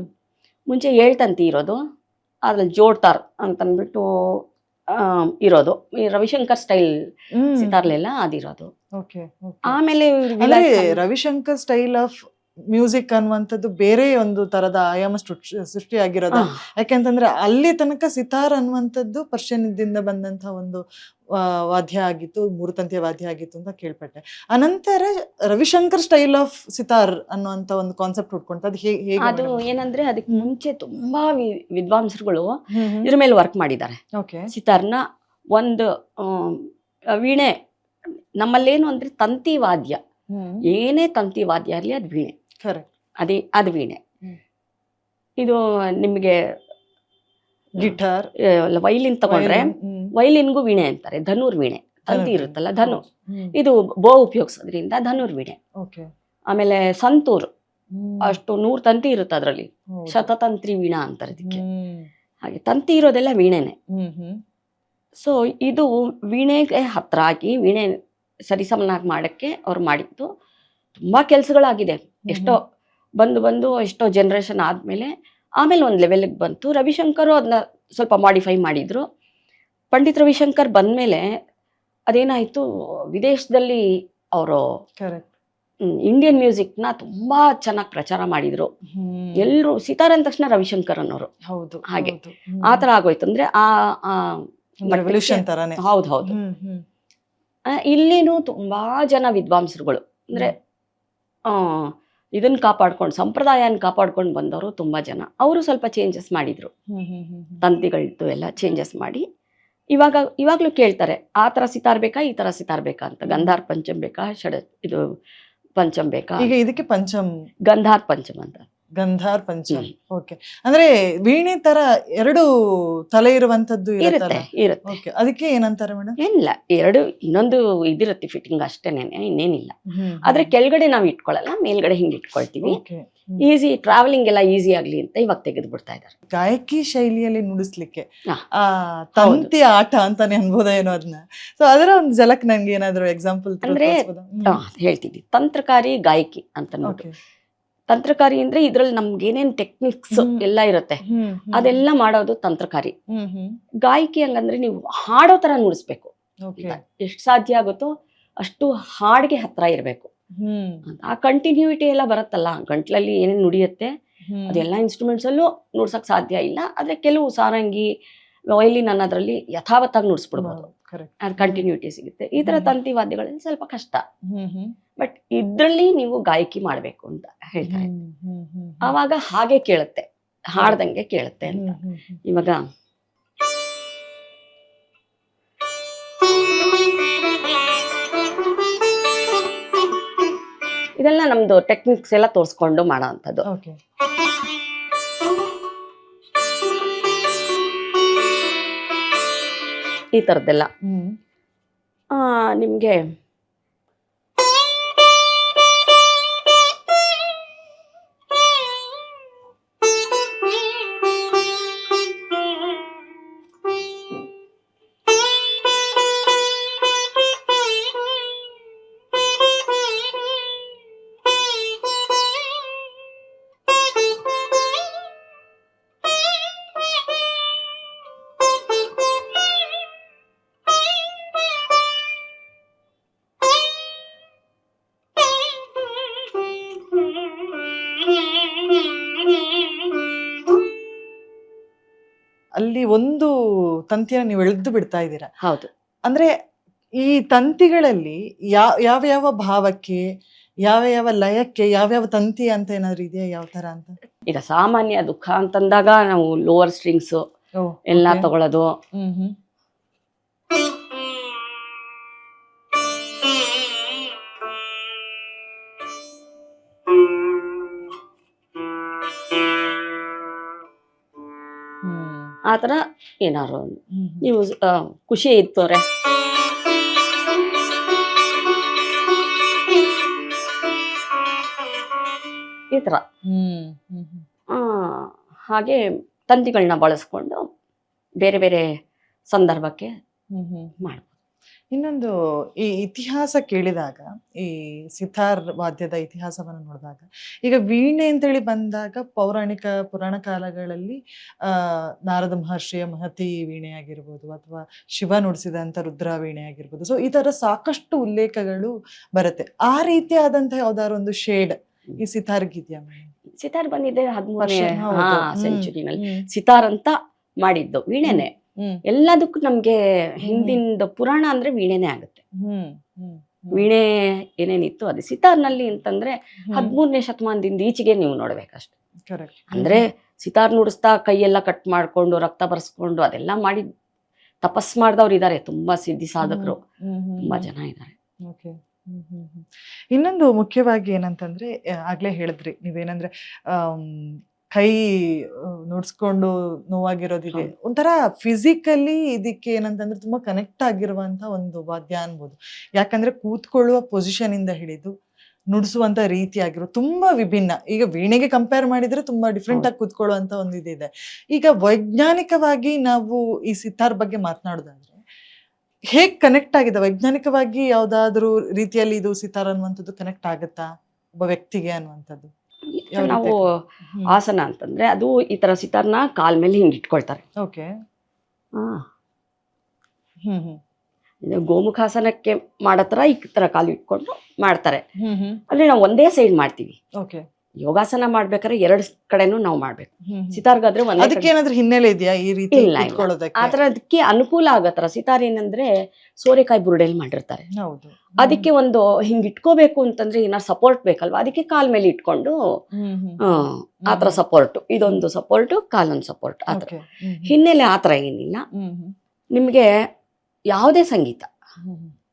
ಮುಂಚೆ 7 ತಂತಿ ಇರೋದು, ಅದ್ರಲ್ಲಿ ಜೋಡ್ತಾರ್ ಅಂತಂದ್ಬಿಟ್ಟು ಇರೋದು. ಈ ರವಿಶಂಕರ್ ಸ್ಟೈಲ್ ಸಿತಾರ್ಲೆಲ್ಲ ಅದಿರೋದು. ಆಮೇಲೆ ರವಿಶಂಕರ್ ಸ್ಟೈಲ್ ಆಫ್ ಮ್ಯೂಸಿಕ್ ಅನ್ನುವಂಥದ್ದು ಬೇರೆ ಒಂದು ತರದ ಆಯಾಮ ಸೃಷ್ಟಿಯಾಗಿರೋದು. ಯಾಕೆಂತಂದ್ರೆ ಅಲ್ಲಿ ತನಕ ಸಿತಾರ್ ಅನ್ನುವಂಥದ್ದು ಪರ್ಷಿಯನ್ದಿಂದ ಬಂದಂತಹ ಒಂದು ವಾದ್ಯ ಆಗಿತ್ತು, 3 ತಂತಿಯ ವಾದ್ಯ ಆಗಿತ್ತು ಅಂತ ಕೇಳ್ಪಟ್ಟೆ. ಅನಂತರ ರವಿಶಂಕರ್ ಸ್ಟೈಲ್ ಆಫ್ ಸಿತಾರ್ ಅನ್ನುವಂತ ಒಂದು ಕಾನ್ಸೆಪ್ಟ್ ಹುಡ್ಕೊಂತ ಅದು ಏನಂದ್ರೆ, ಅದಕ್ಕೆ ಮುಂಚೆ ತುಂಬಾ ವಿದ್ವಾಂಸರುಗಳು ಇದ್ರ ಮೇಲೆ ವರ್ಕ್ ಮಾಡಿದ್ದಾರೆ. ಸಿತಾರ್ನ ಒಂದು ವೀಣೆ ನಮ್ಮಲ್ಲೇನು ಅಂದ್ರೆ ತಂತಿ ವಾದ್ಯ, ಏನೇ ತಂತಿ ವಾದ್ಯ ಇರಲಿ ಅದು ವೀಣೆ, ಅದು ವೀಣೆ. ಇದು ನಿಮ್ಗೆ ಗಿಟಾರ್, ವೈಲಿನ್ ತಗೊಂಡ್ರೆ ವೈಲಿನ್ಗೂ ವೀಣೆ ಅಂತಾರೆ. ಧನುರ್ ವೀಣೆ ತಂತಿ ಇರುತ್ತಲ್ಲ, ಧನು, ಇದು ಬೋ ಉಪಯೋಗಿಸೋದ್ರಿಂದ ಧನುರ್ ವೀಣೆ. ಆಮೇಲೆ ಸಂತೂರ್, ಅಷ್ಟು 100 ತಂತಿ ಇರುತ್ತೆ ಅದ್ರಲ್ಲಿ, ಶತತಂತ್ರಿ ವೀಣಾ ಅಂತಾರೆ ಅದಕ್ಕೆ. ಹಾಗೆ ತಂತಿ ಇರೋದೆಲ್ಲ ವೀಣೆನೆ. ಸೊ ಇದು ವೀಣೆಗೆ ಹತ್ರ ಆಗಿ ವೀಣೆ ಸರಿಸಮನಾಗಿ ಮಾಡಕ್ಕೆ ಅವ್ರು ಮಾಡಿದ್ದು. ತುಂಬಾ ಕೆಲ್ಸಗಳಾಗಿದೆ, ಎಷ್ಟೋ ಬಂದು ಎಷ್ಟೋ ಜನರೇಷನ್ ಆದ್ಮೇಲೆ ಆಮೇಲೆ ಒಂದು ಲೆವೆಲ್ಗೆ ಬಂತು. ರವಿಶಂಕರು ಅದನ್ನ ಸ್ವಲ್ಪ ಮಾಡಿಫೈ ಮಾಡಿದ್ರು. ಪಂಡಿತ್ ರವಿಶಂಕರ್ ಬಂದ್ಮೇಲೆ ಅದೇನಾಯ್ತು, ವಿದೇಶದಲ್ಲಿ ಅವರು ಇಂಡಿಯನ್ ಮ್ಯೂಸಿಕ್ನ ತುಂಬಾ ಚೆನ್ನಾಗಿ ಪ್ರಚಾರ ಮಾಡಿದ್ರು. ಎಲ್ರು ಸಿತಾರ್ ಅಂದ ತಕ್ಷಣ ರವಿಶಂಕರ್ ಅನ್ನೋರು. ಹಾಗೆ ಆ ತರ ಆಗೋಯ್ತು. ಅಂದ್ರೆ ಹೌದು. ಇಲ್ಲಿನೂ ತುಂಬಾ ಜನ ವಿದ್ವಾಂಸರುಗಳು, ಅಂದ್ರೆ ಇದನ್ನ ಕಾಪಾಡ್ಕೊಂಡು, ಸಂಪ್ರದಾಯನ ಕಾಪಾಡ್ಕೊಂಡು ಬಂದವರು ತುಂಬಾ ಜನ. ಅವರು ಸ್ವಲ್ಪ ಚೇಂಜಸ್ ಮಾಡಿದ್ರು, ತಂತಿಗಳಿದ್ದು ಎಲ್ಲ ಚೇಂಜಸ್ ಮಾಡಿ. ಇವಾಗ್ಲೂ ಕೇಳ್ತಾರೆ, ಆ ತರ ಸಿತಾರ್ ಬೇಕಾ, ಈ ತರ ಸಿತಾರ್ ಬೇಕಾ ಅಂತ. ಗಂಧಾರ್ ಪಂಚಮ್ ಬೇಕಾ, ಇದು ಪಂಚಮ್ ಬೇಕಾ? ಈಗ ಇದಕ್ಕೆ ಪಂಚಮ್, ಗಂಧಾರ್ ಪಂಚಮ್ ಅಂತ. ಗಂಧಾರ್ ಪಂಚಮ್. ಓಕೆ. ಅಂದ್ರೆ ವೀಣೆ ತರ 2 ತಲೆ ಇರುವಂತದ್ದು ಇರುತ್ತೆ. ಅದಕ್ಕೆ ಏನಂತಾರೆ ಮೇಡಮ್? ಏನಿಲ್ಲ, 2 ಇನ್ನೊಂದು ಇದಿರುತ್ತೆ ಫಿಟ್ಟಿಂಗ್ ಅಷ್ಟೇನೆ, ಇನ್ನೇನಿಲ್ಲ. ಆದ್ರೆ ಕೆಳಗಡೆ ನಾವ್ ಇಟ್ಕೊಳ್ಳಲ್ಲ, ಮೇಲ್ಗಡೆ ಹಿಂಗ್ ಇಟ್ಕೊಳ್ತೀವಿ. ಈಸಿ ಟ್ರಾವೆಲಿಂಗ್ ಎಲ್ಲ ಈಸಿ ಆಗ್ಲಿ ಅಂತ ಇವಾಗ ತೆಗೆದು ಬಿಡ್ತಾ ಇದ್ದಾರೆ. ಗಾಯಕಿ ಶೈಲಿಯಲ್ಲಿ ನುಡಿಸ್ಲಿಕ್ಕೆ ತಂತಿ ಆಟ ಅಂತಾನೆ ಅನ್ಬೋದ ಏನೋ ಅದನ್ನ. ಸೊ ಅದರ ಒಂದು ಜಲಕ್ ನಂಗೆ ಏನಾದ್ರು ಎಕ್ಸಾಂಪಲ್ ಅಂದ್ರೆ ಹೇಳ್ತೀವಿ. ತಂತ್ರಕಾರಿ ಗಾಯಕಿ ಅಂತ. ತಂತ್ರಕಾರಿ ಅಂದ್ರೆ ಇದ್ರಲ್ಲಿ ನಮ್ಗೆ ಏನೇನ್ ಟೆಕ್ನಿಕ್ಸ್ ಎಲ್ಲ ಇರುತ್ತೆ, ಅದೆಲ್ಲ ಮಾಡೋದು ತಂತ್ರಕಾರಿ. ಗಾಯಕಿ ಹಂಗಂದ್ರೆ ನೀವು ಹಾಡೋ ತರ ನುಡಿಸ್ಬೇಕು, ಎಷ್ಟು ಸಾಧ್ಯ ಆಗುತ್ತೋ ಅಷ್ಟು ಹಾಡಿಗೆ ಹತ್ರ ಇರ್ಬೇಕು. ಆ ಕಂಟಿನ್ಯೂಟಿ ಎಲ್ಲ ಬರುತ್ತಲ್ಲ, ಗಂಟ್ಲಲ್ಲಿ ಏನೇನ್ ನುಡಿಯುತ್ತೆ ಅದೆಲ್ಲ ಇನ್ಸ್ಟ್ರೂಮೆಂಟ್ಸ್ ಅಲ್ಲೂ ನುಡ್ಸಕ್ ಸಾಧ್ಯ ಇಲ್ಲ. ಆದ್ರೆ ಕೆಲವು ಸಾರಂಗಿ, ವೈಲಿನ್ ಅನ್ನೋದ್ರಲ್ಲಿ ಯಥಾವತ್ತಾಗಿ ನುಡಿಸ್ಬಿಡ್ಬೋದು, ಅದು ಕಂಟಿನ್ಯೂಟಿ ಸಿಗುತ್ತೆ. ಈ ತರ ತಂತಿ ವಾದ್ಯಗಳಲ್ಲಿ ಸ್ವಲ್ಪ ಕಷ್ಟ, ಬಟ್ ಇದ್ರಲ್ಲಿ ನೀವು ಗಾಯಕಿ ಮಾಡ್ಬೇಕು ಅಂತ ಹೇಳ್ತಾರೆ. ಆವಾಗ ಹಾಗೆ ಕೇಳುತ್ತೆ, ಹಾಡ್ದಂಗೆ ಕೇಳುತ್ತೆ ಅಂತ. ಇವಾಗ ಇದೆಲ್ಲ ನಮ್ದು ಟೆಕ್ನಿಕ್ಸ್ ಎಲ್ಲ ತೋರಿಸ್ಕೊಂಡು ಮಾಡೋ ಅಂಥದ್ದು. ಈ ಥರದ್ದೆಲ್ಲ. ನಿಮಗೆ ಅಲ್ಲಿ ಒಂದು ತಂತಿಯನ್ನು ನೀವು ಎಳೆದು ಬಿಡ್ತಾ ಇದ್ದೀರಾ. ಹೌದು. ಅಂದ್ರೆ ಈ ತಂತಿಗಳಲ್ಲಿ ಯಾವ ಯಾವ ಭಾವಕ್ಕೆ, ಯಾವ ಯಾವ ಲಯಕ್ಕೆ, ಯಾವ ತಂತಿ ಅಂತ ಏನಾದ್ರು ಇದೆಯಾ, ಯಾವ ತರ ಅಂತ? ಈಗ ಸಾಮಾನ್ಯ ದುಃಖ ಅಂತಂದಾಗ ನಾವು ಲೋವರ್ ಸ್ಟ್ರಿಂಗ್ಸ್ ಎಲ್ಲ ತಗೊಳ್ಳೋದು. ಆ ಥರ ಏನಾರು ನೀವು ಖುಷಿ ಇತ್ತವ್ರೆ ಈ ಥರ ಹಾಗೆ ತಂತಿಗಳನ್ನ ಬಳಸ್ಕೊಂಡು ಬೇರೆ ಬೇರೆ ಸಂದರ್ಭಕ್ಕೆ ಮಾಡ್ಬೋದು. ಇನ್ನೊಂದು, ಈ ಇತಿಹಾಸ ಕೇಳಿದಾಗ, ಈ ಸಿತಾರ್ ವಾದ್ಯದ ಇತಿಹಾಸವನ್ನು ನೋಡಿದಾಗ, ಈಗ ವೀಣೆ ಅಂತೇಳಿ ಬಂದಾಗ ಪುರಾಣ ಕಾಲಗಳಲ್ಲಿ ನಾರದ ಮಹರ್ಷಿಯ ಮಹತಿ ವೀಣೆ ಆಗಿರ್ಬೋದು, ಅಥವಾ ಶಿವ ನುಡಿಸಿದಂಥ ರುದ್ರ ವೀಣೆ ಆಗಿರ್ಬೋದು. ಸೊ ಈ ತರ ಸಾಕಷ್ಟು ಉಲ್ಲೇಖಗಳು ಬರುತ್ತೆ. ಆ ರೀತಿಯಾದಂತಹ ಯಾವ್ದಾದ್ರು ಒಂದು ಶೇಡ್ ಈ ಸಿತಾರ್ಗಿದ್ಯಾ? ಸಿತಾರ್ ಬಂದಿದೆ 13ನೇ ಸೆಂಚುರಿನಲ್ಲಿ. ಸಿತಾರ್ ಅಂತ ಮಾಡಿದ್ದು ವೀಣೆನೆ. ಎಲ್ಲದಕ್ಕೂ ನಮ್ಗೆ ಹಿಂದಿನ ಪುರಾಣ ಅಂದ್ರೆ ವೀಣೆನೆ ಆಗುತ್ತೆ. ವೀಣೆ ಏನೇನಿತ್ತು ಅದು ಸಿತಾರ್ನಲ್ಲಿ ಅಂತಂದ್ರೆ 13ನೇ ಶತಮಾನದಿಂದ ಈಚೆಗೆ ನೀವು ನೋಡ್ಬೇಕಷ್ಟೆ. ಅಂದ್ರೆ ಸಿತಾರ್ ನುಡಿಸ್ತಾ ಕೈಯೆಲ್ಲ ಕಟ್ ಮಾಡ್ಕೊಂಡು ರಕ್ತ ಬರ್ಸ್ಕೊಂಡು ಅದೆಲ್ಲ ಮಾಡಿ ತಪಸ್ ಮಾಡಿದವ್ರು ಇದಾರೆ. ತುಂಬಾ ಸಿದ್ಧಿ ಸಾಧಕರು ತುಂಬಾ ಜನ ಇದ್ದಾರೆ. ಇನ್ನೊಂದು ಮುಖ್ಯವಾಗಿ ಏನಂತಂದ್ರೆ, ಆಗ್ಲೇ ಹೇಳಿದ್ರಿ ನೀವೇನಂದ್ರೆ ಕೈ ನುಡ್ಸ್ಕೊಂಡು ನೋವಾಗಿರೋದಿದೆ, ಒಂಥರ ಫಿಸಿಕಲಿ ಇದಕ್ಕೆ ಏನಂತಂದ್ರೆ ತುಂಬಾ ಕನೆಕ್ಟ್ ಆಗಿರುವಂತ ಒಂದು ವಾದ್ಯ ಅನ್ಬೋದು. ಯಾಕಂದ್ರೆ ಕೂತ್ಕೊಳ್ಳುವ ಪೊಸಿಷನ್ ಇಂದ ಹಿಡಿದು ನುಡಿಸುವಂತ ರೀತಿ ಆಗಿರೋ ತುಂಬಾ ವಿಭಿನ್ನ. ಈಗ ವೀಣೆಗೆ ಕಂಪೇರ್ ಮಾಡಿದ್ರೆ ತುಂಬಾ ಡಿಫ್ರೆಂಟ್ ಆಗಿ ಕೂತ್ಕೊಳ್ಳುವಂತ ಒಂದು ಇದಿದೆ. ಈಗ ವೈಜ್ಞಾನಿಕವಾಗಿ ನಾವು ಈ ಸಿತಾರ್ ಬಗ್ಗೆ ಮಾತನಾಡೋದಾದ್ರೆ ಹೇಗ್ ಕನೆಕ್ಟ್ ಆಗಿದೆ ವೈಜ್ಞಾನಿಕವಾಗಿ? ಯಾವ್ದಾದ್ರು ರೀತಿಯಲ್ಲಿ ಇದು ಸಿತಾರ್ ಅನ್ನುವಂಥದ್ದು ಕನೆಕ್ಟ್ ಆಗುತ್ತಾ ಒಬ್ಬ ವ್ಯಕ್ತಿಗೆ ಅನ್ನುವಂಥದ್ದು? ನಾವು ಆಸನ ಅಂತಂದ್ರೆ ಅದು ಈ ತರ ಸಿತಾರ್ನ ಕಾಲ್ ಮೇಲೆ ಹಿಂಗ್ ಇಟ್ಕೊಳ್ತಾರೆ. ಓಕೆ. ಗೋಮುಖಾಸನಕ್ಕೆ ಮಾಡತ್ರ ಈ ತರ ಕಾಲು ಇಟ್ಕೊಂಡು ಮಾಡ್ತಾರೆ. ಅಂದ್ರೆ ನಾವು ಒಂದೇ ಸೈಡ್ ಮಾಡ್ತೀವಿ. ಓಕೆ. ಯೋಗಾಸನ ಮಾಡ್ಬೇಕಾದ್ರೆ ಎರಡು ಕಡೆನೂ ನಾವು ಮಾಡ್ಬೇಕು. ಸಿತಾರ್ಗಾದ್ರೆ ಅದಕ್ಕೆ ಏನಾದ್ರೂ ಹಿನ್ನೆಲೆ ಇದೆಯಾ ಈ ರೀತಿ? ಆತರ ಅದಕ್ಕೆ ಅನುಕೂಲ ಆಗತ್ತರ. ಸಿತಾರ್ ಏನಂದ್ರೆ ಸೋರೆಕಾಯಿ ಬುರುಡೆಯಲ್ಲಿ ಮಾಡಿರ್ತಾರೆ. ಅದಕ್ಕೆ ಒಂದು ಹಿಂಗ್ ಇಟ್ಕೋಬೇಕು ಅಂತಂದ್ರೆ ಏನಾರು ಸಪೋರ್ಟ್ ಬೇಕಲ್ವಾ, ಅದಕ್ಕೆ ಕಾಲ್ ಮೇಲೆ ಇಟ್ಕೊಂಡು ಆತರ ಸಪೋರ್ಟ್, ಇದೊಂದು ಸಪೋರ್ಟ್, ಕಾಲೊಂದು ಸಪೋರ್ಟ್ ಆತರ. ಹಿನ್ನೆಲೆ ಆತರ ಏನಿಲ್ಲ. ನಿಮ್ಗೆ ಯಾವುದೇ ಸಂಗೀತ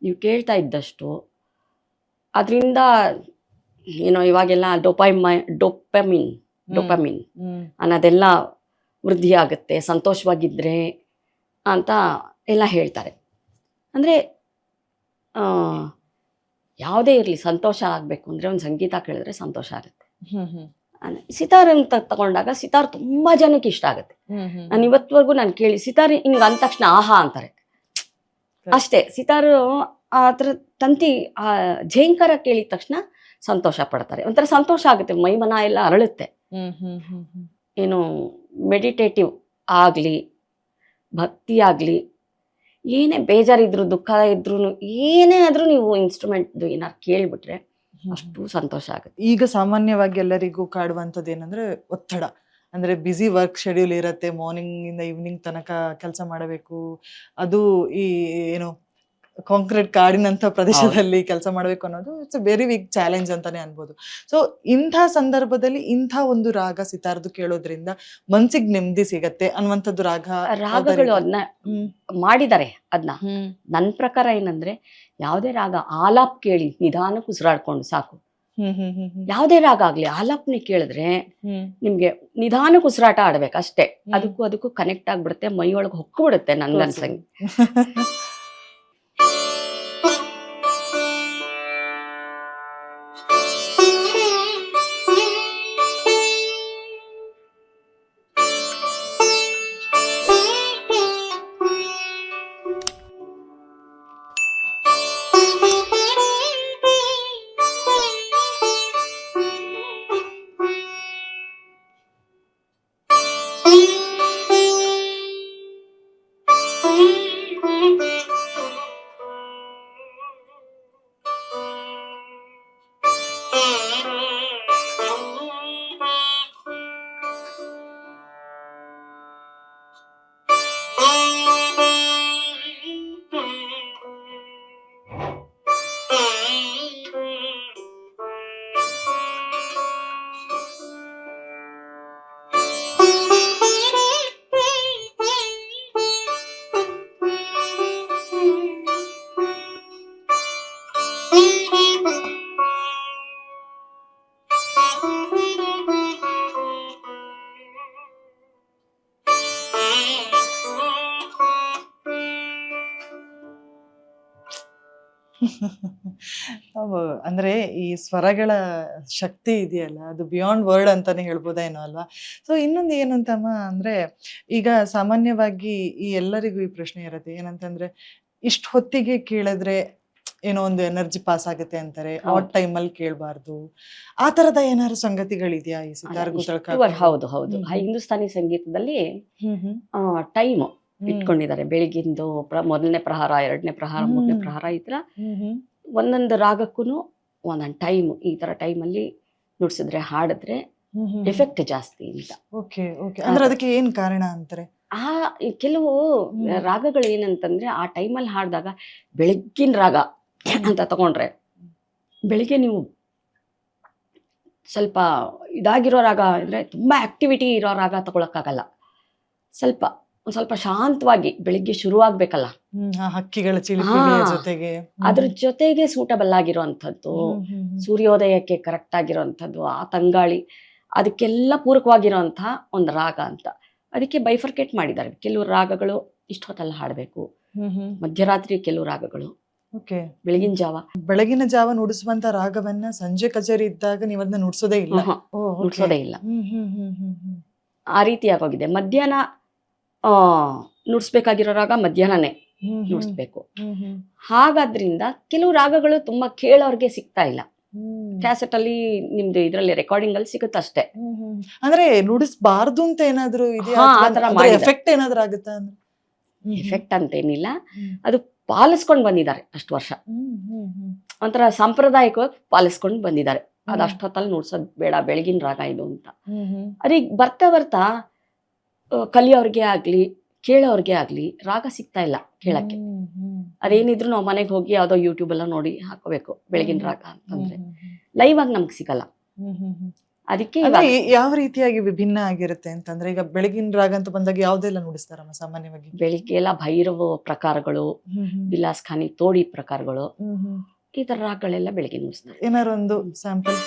ನೀವು ಕೇಳ್ತಾ ಇದ್ದಷ್ಟು ಅದರಿಂದ ಏನೋ ಇವಾಗೆಲ್ಲ ಡೋಪಮಿನ್ ಅನ್ನೋದೆಲ್ಲ ವೃದ್ಧಿ ಆಗುತ್ತೆ, ಸಂತೋಷವಾಗಿದ್ರೆ ಅಂತ ಎಲ್ಲ ಹೇಳ್ತಾರೆ. ಅಂದರೆ ಯಾವುದೇ ಇರಲಿ ಸಂತೋಷ ಆಗಬೇಕು ಅಂದರೆ ಒಂದು ಸಂಗೀತ ಕೇಳಿದ್ರೆ ಸಂತೋಷ ಆಗುತ್ತೆ. ಸಿತಾರ್ ಅಂತ ತಗೊಂಡಾಗ ಸಿತಾರ್ ತುಂಬಾ ಜನಕ್ಕೆ ಇಷ್ಟ ಆಗುತ್ತೆ. ನಾನು ಇವತ್ತವರೆಗೂ ನಾನು ಕೇಳಿ ಸಿತಾರ್ ಹಿಂಗೆ ಅಂದ ತಕ್ಷಣ ಆಹಾ ಅಂತಾರೆ ಅಷ್ಟೇ. ಸಿತಾರು ಆ ಥರ ತಂತಿ ಆ ಝೇಂಕಾರ ಕೇಳಿದ ತಕ್ಷಣ ಸಂತೋಷ ಪಡ್ತಾರೆ, ಒಂಥರ ಸಂತೋಷ ಆಗುತ್ತೆ, ಮೈಮನ ಎಲ್ಲ ಅರಳುತ್ತೆ. ಏನು ಮೆಡಿಟೇಟಿವ್ ಆಗಲಿ ಭಕ್ತಿ ಆಗಲಿ ಏನೇ ಬೇಜಾರಿದ್ರು ದುಃಖ ಇದ್ರು ಏನೇ ಆದ್ರೂ ನೀವು ಇನ್ಸ್ಟ್ರೂಮೆಂಟ್ ಏನಾರು ಕೇಳಿಬಿಟ್ರೆ ಅಷ್ಟು ಸಂತೋಷ ಆಗುತ್ತೆ. ಈಗ ಸಾಮಾನ್ಯವಾಗಿ ಎಲ್ಲರಿಗೂ ಕಾಡುವಂಥದ್ದು ಏನಂದ್ರೆ ಒತ್ತಡ. ಅಂದ್ರೆ ಬಿಸಿ ವರ್ಕ್ ಶೆಡ್ಯೂಲ್ ಇರತ್ತೆ, ಮಾರ್ನಿಂಗ್ ಇಂದ ಈವ್ನಿಂಗ್ ತನಕ ಕೆಲಸ ಮಾಡಬೇಕು. ಅದು ಈ ಏನು ಕಾಂಕ್ರೀಟ್ ಕಾಡಿನಂತ ಪ್ರದೇಶದಲ್ಲಿ ಕೆಲಸ ಮಾಡಬೇಕು ಅನ್ನೋದು it's a very big challenge ಅಂತಾನೆ ಅನ್ಬೋದು. ಸೊ ಇಂಥ ಸಂದರ್ಭದಲ್ಲಿ ಇಂಥ ಒಂದು ರಾಗ ಸಿತಾರ್ದು ಕೇಳೋದ್ರಿಂದ ಮನ್ಸಿಗೆ ನೆಮ್ಮದಿ ಸಿಗತ್ತೆ ಅನ್ನುವಂಥದ್ದು ರಾಗಗಳು ಅದನ್ನ ಮಾಡಿದ್ದಾರೆ. ಅದನ್ನ ನನ್ನ ಪ್ರಕಾರ ಏನಂದ್ರೆ ಯಾವುದೇ ರಾಗ ಆಲಾಪ್ ಕೇಳಿ ನಿಧಾನಕ್ಕೆ ಉಸಿರಾಡ್ಕೊಂಡು ಸಾಕು, ಯಾವುದೇ ರಾಗ ಆಗ್ಲಿ ಆಲಾಪನೆ ಕೇಳಿದ್ರೆ ನಿಮ್ಗೆ ನಿಧಾನಕ್ಕೆ ಉಸಿರಾಟ ಆಡ್ಬೇಕು ಅಷ್ಟೇ. ಅದಕ್ಕೂ ಕನೆಕ್ಟ್ ಆಗ್ಬಿಡುತ್ತೆ, ಮೈಯೊಳಗೆ ಹೊಕ್ಬಿಡುತ್ತೆ ನನ್ಗನ್ಸಂಗೆ. ಅಂದ್ರೆ ಈ ಸ್ವರಗಳ ಶಕ್ತಿ ಇದೆಯಲ್ಲ, ಅದು ಬಿಯಾಂಡ್ ವರ್ಡ್ ಅಂತಾನೆ ಹೇಳ್ಬೋದೇನೋ ಅಲ್ವಾ. ಸೊ ಇನ್ನೊಂದು ಏನು ಅಂತಮ್ಮ ಅಂದ್ರೆ, ಈಗ ಸಾಮಾನ್ಯವಾಗಿ ಈ ಎಲ್ಲರಿಗೂ ಈ ಪ್ರಶ್ನೆ ಇರುತ್ತೆ ಏನಂತಂದ್ರೆ, ಇಷ್ಟ ಹೊತ್ತಿಗೆ ಕೇಳಿದ್ರೆ ಏನೋ ಒಂದು ಎನರ್ಜಿ ಪಾಸ್ ಆಗುತ್ತೆ ಅಂತಾರೆ, ಆಟ್ ಟೈಮಲ್ಲಿ ಕೇಳಬಾರ್ದು. ಆ ತರದ ಏನಾದ್ರು ಸಂಗತಿಗಳಿದೆಯಾ ಈ ಸಿತಾರ್ ಹೌದು ಹೌದು. ಹಿಂದೂಸ್ತಾನಿ ಸಂಗೀತದಲ್ಲಿ ಟೈಮ್ ಇಟ್ಕೊಂಡಿದ್ದಾರೆ. ಬೆಳಿಗ್ಗಿಂದು ಮೊದಲನೇ ಪ್ರಹಾರ, ಎರಡನೇ ಪ್ರಹಾರ, ಮೂರನೇ ಪ್ರಹಾರ, ಈ ತರ ಒಂದೊಂದು ರಾಗಕ್ಕೂ ಒಂದೊಂದು ಟೈಮ್. ಈ ತರ ಟೈಮಲ್ಲಿ ನುಡ್ಸಿದ್ರೆ ಹಾಡಿದ್ರೆ ಎಫೆಕ್ಟ್ ಜಾಸ್ತಿ ಅಂತ. ಅಂದ್ರೆ ಅದಕ್ಕೆ ಏನ್ ಕಾರಣ ಅಂತಾರೆ? ಕೆಲವು ರಾಗಗಳು ಏನಂತಂದ್ರೆ ಆ ಟೈಮಲ್ಲಿ ಹಾಡಿದಾಗ, ಬೆಳಗ್ಗಿನ ರಾಗ ಅಂತ ತಗೊಂಡ್ರೆ ಬೆಳಿಗ್ಗೆ ನೀವು ಸ್ವಲ್ಪ ಇದಾಗಿರೋ ರಾಗ ಅಂದ್ರೆ ತುಂಬಾ ಆಕ್ಟಿವಿಟಿ ಇರೋ ರಾಗ ತಗೊಳಕ್ಕಾಗಲ್ಲ. ಒಂದ್ ಸ್ವಲ್ಪ ಶಾಂತವಾಗಿ ಬೆಳಿಗ್ಗೆ ಶುರುವಾಗ್ಬೇಕಲ್ಲ, ಹಕ್ಕಿಗಳ ಜೊತೆಗೆ ಅದ್ರ ಜೊತೆಗೆ ಸೂಟಬಲ್ ಆಗಿರೋಂಥದ್ದು, ಸೂರ್ಯೋದಯಕ್ಕೆ ಕರೆಕ್ಟ್ ಆಗಿರೋಂಥದ್ದು, ಆ ತಂಗಾಳಿ, ಅದಕ್ಕೆಲ್ಲ ಪೂರಕವಾಗಿರೋಂತಹ ಒಂದು ರಾಗ ಅಂತ. ಅದಕ್ಕೆ ಬೈಫರ್ಕೇಟ್ ಮಾಡಿದ್ದಾರೆ. ಕೆಲವು ರಾಗಗಳು ಇಷ್ಟೊತ್ತಲ್ಲಿ ಹಾಡಬೇಕು, ಮಧ್ಯರಾತ್ರಿ ಕೆಲವು ರಾಗಗಳು, ಬೆಳಗಿನ ಜಾವ ನುಡಿಸುವಂತ ರಾಗವನ್ನ ಸಂಜೆ ಕಚೇರಿ ಇದ್ದಾಗ ನೀವು ಅದನ್ನ ನುಡ್ಸೋದೇ ಇಲ್ಲ. ಆ ರೀತಿ ಆಗೋಗಿದೆ. ಮಧ್ಯಾಹ್ನ ನುಡ್ಸ್ಬೇಕಾಗಿರೋ ರಾಗ ಮಧ್ಯಾಹ್ನನೇ ನುಡ್ಸ್ಬೇಕು. ಹಾಗಾದ್ರಿಂದ ಕೆಲವು ರಾಗಗಳು ತುಂಬಾ ಕೇಳೋರ್ಗೆ ಸಿಗ್ತಾ ಇಲ್ಲ. ಕ್ಯಾಸೆಟ್ ಅಲ್ಲಿ ನಿಮ್ದು ಇದ್ರಲ್ಲಿ ರೆಕಾರ್ಡಿಂಗ್ ಅಲ್ಲಿ ಸಿಗುತ್ತಷ್ಟೇ. ಅಂದ್ರೆ ನುಡಿಸ್ಬಾರ್ದು ಅಂತ ಏನಾದ್ರು ಎಫೆಕ್ಟ್ ಏನಾದ್ರು ಆಗುತ್ತಾ? ಎಫೆಕ್ಟ್ ಅಂತೇನಿಲ್ಲ, ಅದು ಪಾಲಿಸ್ಕೊಂಡ್ ಬಂದಿದ್ದಾರೆ ಅಷ್ಟು ವರ್ಷ. ಒಂಥರ ಸಾಂಪ್ರದಾಯಿಕವಾಗಿ ಪಾಲಿಸ್ಕೊಂಡ್ ಬಂದಿದ್ದಾರೆ. ಅದು ಅಷ್ಟೊತ್ತಲ್ಲಿ ನುಡ್ಸೋದ್ ಬೇಡ, ಬೆಳಗಿನ ರಾಗ ಇದು ಅಂತ. ಅದೀಗ ಬರ್ತಾ ಬರ್ತಾ ಕಲಿಯೋರ್ಗೆ ಆಗ್ಲಿ ಕೇಳೋರ್ಗೆ ಆಗ್ಲಿ ರಾಗ ಸಿಗ್ತಾ ಇಲ್ಲ ಕೇಳಕ್ಕೆ. ಅದೇನಿದ್ರು ನಾವು ಮನೆಗೆ ಹೋಗಿ ಯಾವ್ದೋ ಯೂಟ್ಯೂಬ್ ಎಲ್ಲ ನೋಡಿ ಹಾಕೋಬೇಕು ಬೆಳಗಿನ ರಾಗ ಅಂತಂದ್ರೆ. ಲೈವ್ ಆಗಿ ನಮ್ಗೆ ಸಿಗಲ್ಲ. ಅದಕ್ಕೆ ಯಾವ ರೀತಿಯಾಗಿ ವಿಭಿನ್ನ ಆಗಿರುತ್ತೆ ಅಂತಂದ್ರೆ, ಈಗ ಬೆಳಗಿನ ರಾಗ ಅಂತ ಬಂದಾಗ ಯಾವ್ದೆಲ್ಲ ನುಡಿಸ್ತಾರಮ್ಮ ಸಾಮಾನ್ಯವಾಗಿ? ಬೆಳಿಗ್ಗೆ ಎಲ್ಲ ಭೈರವ ಪ್ರಕಾರಗಳು, ವಿಲಾಸ್ ಖಾನಿ, ತೋಡಿ ಪ್ರಕಾರಗಳು, ಈ ತರ ರಾಗಗಳೆಲ್ಲ ಬೆಳಿಗ್ಗೆ ನುಡಿಸ್ತಾರೆ. ಏನಾರು ಒಂದು ಸ್ಯಾಂಪಲ್?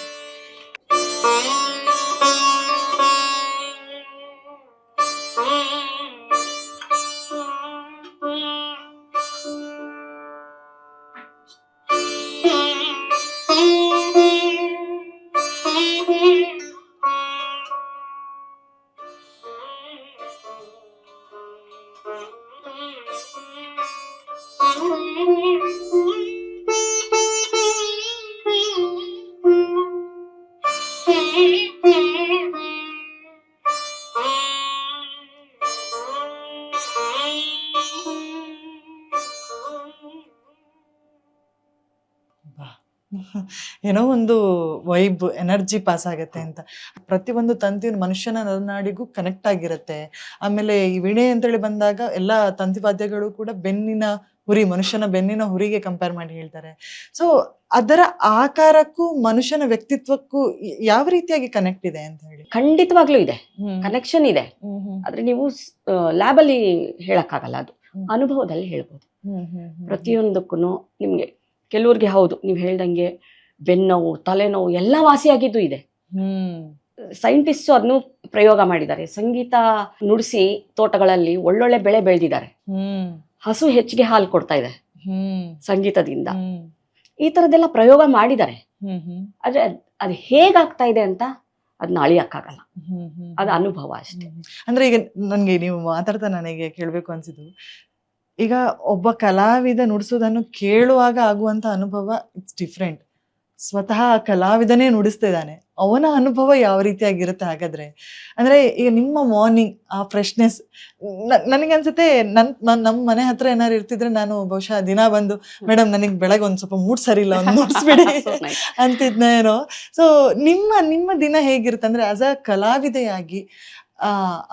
ಏನೋ ಒಂದು ವೈಬ್, ಎನರ್ಜಿ ಪಾಸ್ ಆಗತ್ತೆ ಅಂತ. ಪ್ರತಿಯೊಂದು ತಂತಿಯು ಮನುಷ್ಯನ ನರನಾಡಿಗೂ ಕನೆಕ್ಟ್ ಆಗಿರುತ್ತೆ. ಆಮೇಲೆ ಈ ವೀಣೆ ಅಂತೇಳಿ ಬಂದಾಗ ಎಲ್ಲ ತಂತಿವಾದ್ಯಗಳು ಕೂಡ ಬೆನ್ನಿನ ಹುರಿ, ಮನುಷ್ಯನ ಬೆನ್ನಿನ ಹುರಿಗೆ ಕಂಪೇರ್ ಮಾಡಿ ಹೇಳ್ತಾರೆ. ಸೊ ಅದರ ಆಕಾರಕ್ಕೂ ಮನುಷ್ಯನ ವ್ಯಕ್ತಿತ್ವಕ್ಕೂ ಯಾವ ರೀತಿಯಾಗಿ ಕನೆಕ್ಟ್ ಇದೆ ಅಂತ ಹೇಳಿ? ಖಂಡಿತವಾಗ್ಲೂ ಇದೆ, ಕನೆಕ್ಷನ್ ಇದೆ. ಆದ್ರೆ ನೀವು ಲ್ಯಾಬಲ್ಲಿ ಹೇಳಕ್ಕಾಗಲ್ಲ, ಅದು ಅನುಭವದಲ್ಲಿ ಹೇಳ್ಬೋದು. ಪ್ರತಿಯೊಂದಕ್ಕೂ ನಿಮ್ಗೆ ಕೆಲವ್ರಿಗೆ ಹೌದು ನೀವು ಹೇಳ್ದಂಗೆ ಬೆನ್ನೋವು, ತಲೆನೋವು ಎಲ್ಲ ವಾಸಿಯಾಗಿದ್ದು ಇದೆ. ಸೈಂಟಿಸ್ಟ್ ಅದನ್ನು ಪ್ರಯೋಗ ಮಾಡಿದ್ದಾರೆ. ಸಂಗೀತ ನುಡಿಸಿ ತೋಟಗಳಲ್ಲಿ ಒಳ್ಳೊಳ್ಳೆ ಬೆಳೆ ಬೆಳೆದಿದ್ದಾರೆ. ಹಸು ಹೆಚ್ಚಿಗೆ ಹಾಲು ಕೊಡ್ತಾ ಇದೆ ಸಂಗೀತದಿಂದ. ಈ ತರದೆಲ್ಲ ಪ್ರಯೋಗ ಮಾಡಿದ್ದಾರೆ. ಆದ್ರೆ ಅದು ಹೇಗಾಗ್ತಾ ಇದೆ ಅಂತ ಅದನ್ನ ಅಳಿಯಕ್ಕಾಗಲ್ಲ. ಅದು ಅನುಭವ ಅಷ್ಟೇ. ಅಂದ್ರೆ ಈಗ ನನ್ಗೆ ನೀವು ಮಾತಾಡ್ತಾ ನನಗೆ ಕೇಳ್ಬೇಕು ಅನ್ಸಿದ್ದು, ಈಗ ಒಬ್ಬ ಕಲಾವಿದ ನುಡಿಸೋದನ್ನು ಕೇಳುವಾಗ ಆಗುವಂತ ಅನುಭವ ಇಟ್ಸ್ ಡಿಫ್ರೆಂಟ್. ಸ್ವತಃ ಕಲಾವಿದನೇ ನುಡಿಸ್ತಾ ಇದ್ದಾನೆ, ಅವನ ಅನುಭವ ಯಾವ ರೀತಿಯಾಗಿರುತ್ತೆ ಹಾಗಾದ್ರೆ. ಅಂದ್ರೆ ಈಗ ನಿಮ್ಮ ಮಾರ್ನಿಂಗ್ ಆ ಫ್ರೆಶ್ನೆಸ್, ನನಗೆ ಅನ್ಸುತ್ತೆ ನಮ್ಮ ಮನೆ ಹತ್ರ ಏನಾರು ಇರ್ತಿದ್ರೆ ನಾನು ಬಹುಶಃ ದಿನ ಬಂದು ಮೇಡಮ್ ನನಗೆ ಬೆಳಗ್ಗೆ ಒಂದ್ ಸ್ವಲ್ಪ ಮೂಡ್ ಸರಿ ಇಲ್ಲ, ಒಂದು ನುಡಿಸ್ಬಿಡಿ ಅಂತಿದ್ನೇನೋ. ಸೊ ನಿಮ್ಮ ದಿನ ಹೇಗಿರುತ್ತೆ ಅಂದ್ರೆ ಆಸ್ ಅ ಕಲಾವಿದೆಯಾಗಿ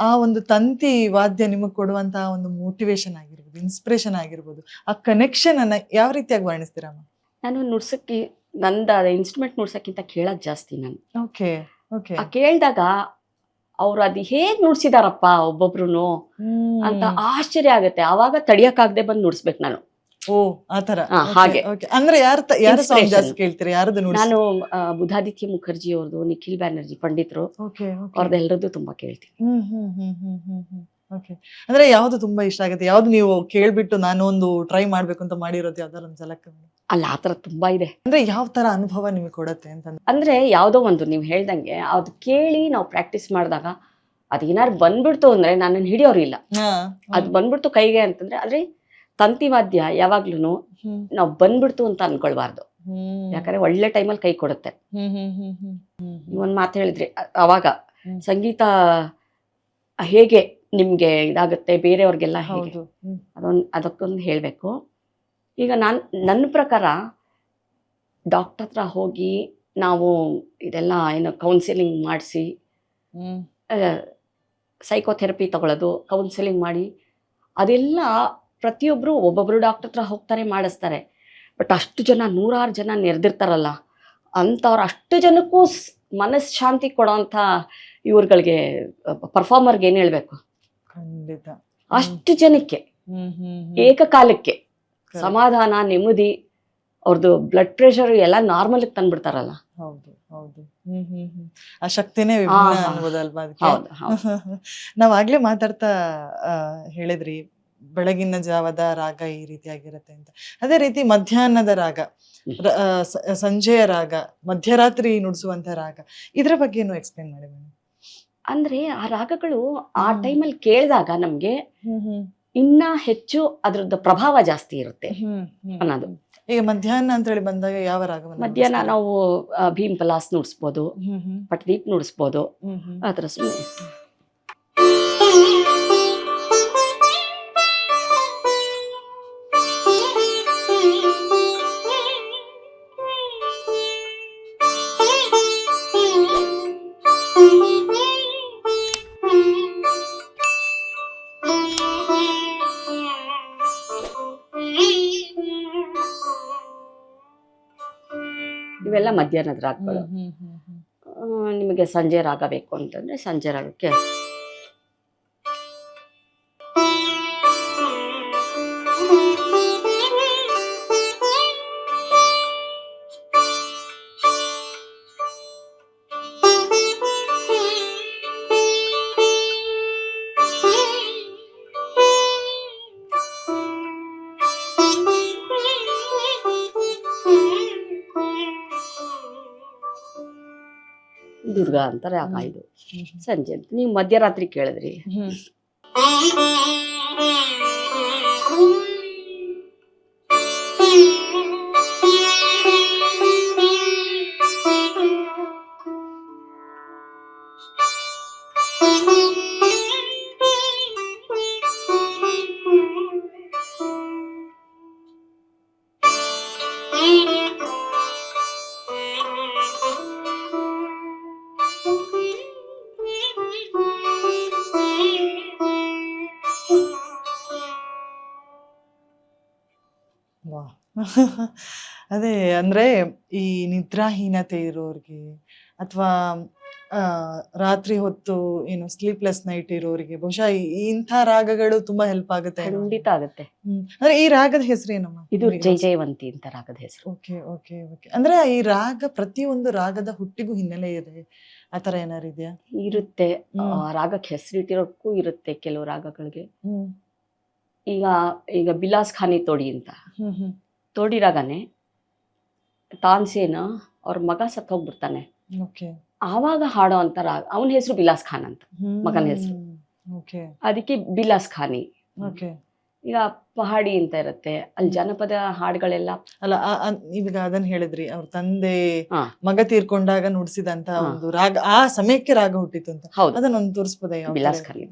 ಆ ಒಂದು ತಂತಿ ವಾದ್ಯ ನಿಮಗೆ ಕೊಡುವಂತಹ ಒಂದು ಮೋಟಿವೇಶನ್ ಆಗಿರ್ಬೋದು, ಇನ್ಸ್ಪಿರೇಷನ್ ಆಗಿರ್ಬೋದು, ಆ ಕನೆಕ್ಷನ್ ಅನ್ನ ಯಾವ ರೀತಿಯಾಗಿ ವರ್ಣಿಸ್ತೀರಮ್ಮ? ನಾನು ನುಡ್ಸಕ್ಕೆ ನಂದ ಇನ್ಸ್ಟ್ರೂಮೆಂಟ್ ನುಡ್ಸಕ್ಕಿಂತ ಕೇಳೋದ್ ಜಾಸ್ತಿ ನಾನು. Okay okay. ಕೇಳಿದಾಗ ಅವ್ರು ಅದು ಹೇಗ್ ನುಡ್ಸಿದಾರಪ್ಪ ಒಬ್ಬೊಬ್ರು ಅಂತ ಆಶ್ಚರ್ಯ ಆಗುತ್ತೆ. ಆವಾಗ ತಡಿಯಕ್ಕಾಗದೆ ಬಂದು ನುಡ್ಸ್ಬೇಕು ನಾನು. ಓ ಆತರ. ಹಾಗೆ. ಅಂದ್ರೆ ಯಾರ ಸಾಂಗ್ ಜಾಸ್ತಿ ಕೇಳ್ತೀರಿ? ಯಾರದು? ನಾನು ಬುಧಾದಿತ್ಯ ಮುಖರ್ಜಿ ಅವ್ರದ್ದು, ನಿಖಿಲ್ ಬ್ಯಾನರ್ಜಿ ಪಂಡಿತರು ಅವ್ರದ್ದೆಲ್ಲರದ್ದು ತುಂಬಾ ಕೇಳ್ತೀನಿ. ಓಕೆ. ಅಂದ್ರೆ ಯಾವ್ದು ತುಂಬಾ ಇಷ್ಟ ಆಗುತ್ತೆ? ಯಾವ್ದು ನೀವು ಕೇಳ್ಬಿಟ್ಟು ನಾನು ಒಂದು ಟ್ರೈ ಮಾಡ್ಬೇಕು ಅಂತ ಮಾಡಿರೋದು ಯಾವ್ದಾರು ಒಂದು ಸೆಲೆಕ್ಟ್? ಅಲ್ಲ, ಆತರ ತುಂಬಾ ಇದೆ. ಅಂದ್ರೆ ಯಾವ ತರ ಅನುಭವ ನಿಮಗೆ ಕೊಡತ್ತೆ ಅಂತ? ಅಂದ್ರೆ ಯಾವ್ದೋ ಒಂದು ನೀವು ಹೇಳ್ದಂಗೆ ಅದು ಕೇಳಿ ನಾವು ಪ್ರಾಕ್ಟೀಸ್ ಮಾಡಿದಾಗ ಅದೇನಾರು ಬಂದ್ಬಿಡ್ತು ಅಂದ್ರೆ ನನ್ನನ್ನು ಹಿಡಿಯೋರು ಇಲ್ಲ. ಅದು ಬಂದ್ಬಿಡ್ತು ಕೈಗೆ ಅಂತಂದ್ರೆ, ಆದ್ರೆ ತಂತಿವಾದ್ಯ ಯಾವಾಗ್ಲೂ ನಾವು ಬಂದ್ಬಿಡ್ತು ಅಂತ ಅನ್ಕೊಳ್ಬಾರ್ದು. ಯಾಕಂದ್ರೆ ಒಳ್ಳೆ ಟೈಮಲ್ಲಿ ಕೈ ಕೊಡುತ್ತೆ. ಒಂದ್ ಮಾತು ಹೇಳಿದ್ರಿ ಅವಾಗ, ಸಂಗೀತ ಹೇಗೆ ನಿಮ್ಗೆ ಇದಾಗುತ್ತೆ, ಬೇರೆಯವ್ರಿಗೆಲ್ಲ ಹೇಗೆ, ಅದಕ್ಕೊಂದು ಹೇಳ್ಬೇಕು. ಈಗ ನನ್ನ ಪ್ರಕಾರ ಡಾಕ್ಟರ್ ಹತ್ರ ಹೋಗಿ ನಾವು ಇದೆಲ್ಲ ಏನು ಕೌನ್ಸಿಲಿಂಗ್ ಮಾಡಿಸಿ, ಸೈಕೋಥೆರಪಿ ತಗೊಳ್ಳೋದು, ಕೌನ್ಸಿಲಿಂಗ್ ಮಾಡಿ, ಅದೆಲ್ಲ ಪ್ರತಿಯೊಬ್ಬರು ಒಬ್ಬೊಬ್ರು ಡಾಕ್ಟರ್ ಹತ್ರ ಹೋಗ್ತಾರೆ, ಮಾಡಿಸ್ತಾರೆ. ಬಟ್ ಅಷ್ಟು ಜನ, 100 ಜನ ನೆರೆದಿರ್ತಾರಲ್ಲ, ಅಂಥವ್ರು ಅಷ್ಟು ಜನಕ್ಕೂ ಮನಃಶಾಂತಿ ಕೊಡೋಂಥ ಇವ್ರುಗಳಿಗೆ, ಪರ್ಫಾರ್ಮರ್ಗೆ ಏನು ಹೇಳ್ಬೇಕು, ಖಂಡಿತ ಅಷ್ಟು ಜನಕ್ಕೆ ಏಕಕಾಲಕ್ಕೆ ಸಮಾಧಾನ, ನೆಮ್ಮದಿ, ಅವ್ರದ್ದು ಬ್ಲಡ್ ಪ್ರೆಷರ್ ಎಲ್ಲ ನಾರ್ಮಲ್ ತಂದ್ಬಿಡ್ತಾರಲ್ಲ. ಹೌದು ಹೌದು. ಆ ಶಕ್ತಿನೇ ವಿಭಿನ್ನ ಅನ್ಬೋದಲ್ವಾ ಅದಕ್ಕೆ? ನಾವ್ ಆಗ್ಲೇ ಮಾತಾಡ್ತಾ ಹೇಳಿದ್ರಿ ಬೆಳಗಿನ ಜಾವದ ರಾಗ ಈ ರೀತಿಯಾಗಿರುತ್ತೆ ಅಂತ. ಅದೇ ರೀತಿ ಮಧ್ಯಾಹ್ನದ ರಾಗ, ಸಂಜೆಯ ರಾಗ, ಮಧ್ಯರಾತ್ರಿ ನುಡಿಸುವಂತ ರಾಗ, ಇದ್ರ ಬಗ್ಗೆ ಏನು ಎಕ್ಸ್ಪ್ಲೇನ್ ಮಾಡಿ ಮೇಡಮ್? ಅಂದ್ರೆ ಆ ರಾಗಗಳು ಆ ಟೈಮಲ್ಲಿ ಕೇಳಿದಾಗ ನಮ್ಗೆ ಇನ್ನ ಹೆಚ್ಚು ಅದ್ರದ್ದು ಪ್ರಭಾವ ಜಾಸ್ತಿ ಇರುತ್ತೆ ಅನ್ನೋದು. ಈಗ ಮಧ್ಯಾಹ್ನ ಅಂತ ಹೇಳಿ ಬಂದಾಗ ಯಾವ ರಾಗ? ಮಧ್ಯಾಹ್ನ ನಾವು ಭೀಮ್ ಪಲಾಸ್ ನುಡಿಸ್ಬೋದು, ಪಟ್ದೀಪ್ ನುಡಿಸ್ಬೋದು, ಆ ಥರ ಸುಮ್ಮನೆ. ಇವೆಲ್ಲ ಮಧ್ಯಾಹ್ನದ ರಾಗಗಳು. ನಿಮಗೆ ಸಂಜೆ ರಾಗ ಬೇಕು ಅಂತಂದ್ರೆ ಸಂಜೆ ರಾಗಕ್ಕೆ ದುರ್ಗಾ ಅಂತ ರಾಗ. ಇದು ಸಂಜೆ. ನೀವು ಮಧ್ಯರಾತ್ರಿ ಕೇಳಿದ್ರಿ, ಅದೇ ಅಂದ್ರೆ ಈ ನಿದ್ರಾಹೀನತೆ ಇರೋರ್ಗೆ ಅಥವಾ ಆ ರಾತ್ರಿ ಹೊತ್ತು ಏನು ಸ್ಲೀಪ್ಲೆಸ್ ನೈಟ್ ಇರೋರಿಗೆ ಬಹುಶಃ ಇಂಥ ರಾಗಗಳು ತುಂಬಾ ಹೆಲ್ಪ್ ಆಗುತ್ತೆ ಏನೋ. ಖಂಡಿತ ಆಗುತ್ತೆ. ಅಂದ್ರೆ ಈ ರಾಗದ ಹೆಸರು ಏನಮ್ಮ? ಇದು ಜೈ ಜಯವಂತಿ ಅಂತ ರಾಗದ ಹೆಸರು. Okay okay okay. ಅಂದ್ರೆ ಈ ರಾಗ ಪ್ರತಿಯೊಂದು ರಾಗದ ಹುಟ್ಟಿಗೂ ಹಿನ್ನೆಲೆ ಇದೆ, ಆತರ ಏನಾರು ಇದೆಯಾ? ಇರುತ್ತೆ. ರಾಗಕ್ಕೆ ಹೆಸರಿಟ್ಟಿರೋಕ್ಕೂ ಇರುತ್ತೆ ಕೆಲವು ರಾಗಗಳಿಗೆ. ಈಗ ಬಿಲಾಸ್ ಖಾನಿ ತೋಡಿ ಅಂತ, ತೋಡಿ ರಾಗನೇ. ತಾನ್ಸೇನ ಅವ್ರ ಮಗ ಸತ್ತು ಹೋಗ್ಬಿಡ್ತಾನೆ, ಆವಾಗ ಹಾಡೋ ಅಂತ ರಾಗ. ಅವನ ಹೆಸರು ಬಿಲಾಸ್ ಖಾನ್ ಅಂತ, ಮಗನ ಹೆಸರು. ಅದಕ್ಕೆ ಬಿಲಾಸ್ ಖಾನಿ. ಈಗ ಪಹಾಡಿ ಅಂತ ಇರುತ್ತೆ, ಅಲ್ಲಿ ಜನಪದ ಹಾಡುಗಳೆಲ್ಲ. ಅಲ್ಲ, ಈಗ ಅದನ್ನ ಹೇಳಿದ್ರಿ, ಅವ್ರ ತಂದೆ ಮಗ ತೀರ್ಕೊಂಡಾಗ ನುಡಿಸಿದಂತ ಒಂದು ರಾಗ, ಆ ಸಮಯಕ್ಕೆ ರಾಗ ಹುಟ್ಟಿತ್ತು ಅಂತ. ಹೌದು, ಅದನ್ನೊಂದು ತೋರಿಸ್ಬೋದ? ಬಿಲಾಸ್ ಖಾನಿ.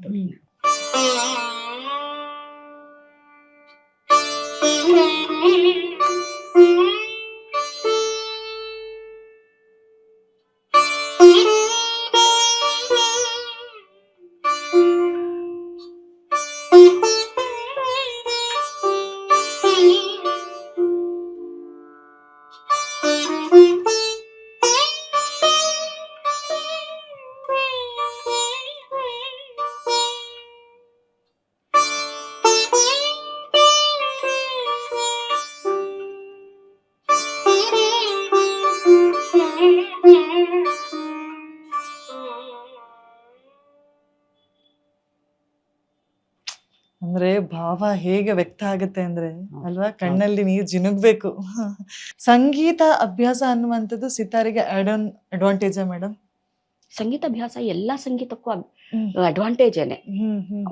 ಅಂದ್ರೆ ಭಾವ ಹೇಗೆ ವ್ಯಕ್ತ ಆಗುತ್ತೆ ಅಂದ್ರೆ ಅಲ್ವಾ, ಕಣ್ಣಲ್ಲಿ ನೀರ್ ಜಿನುಗ್ಬೇಕು. ಸಂಗೀತ ಅಭ್ಯಾಸ ಅನ್ನುವಂಥದ್ದು ಸಿತಾರಿಗೆ ಅಡ್ವಾಂಟೇಜ್ ಮೇಡಮ್? ಸಂಗೀತ ಅಭ್ಯಾಸ ಎಲ್ಲಾ ಸಂಗೀತಕ್ಕೂ ಅಡ್ವಾಂಟೇಜೇನೆ.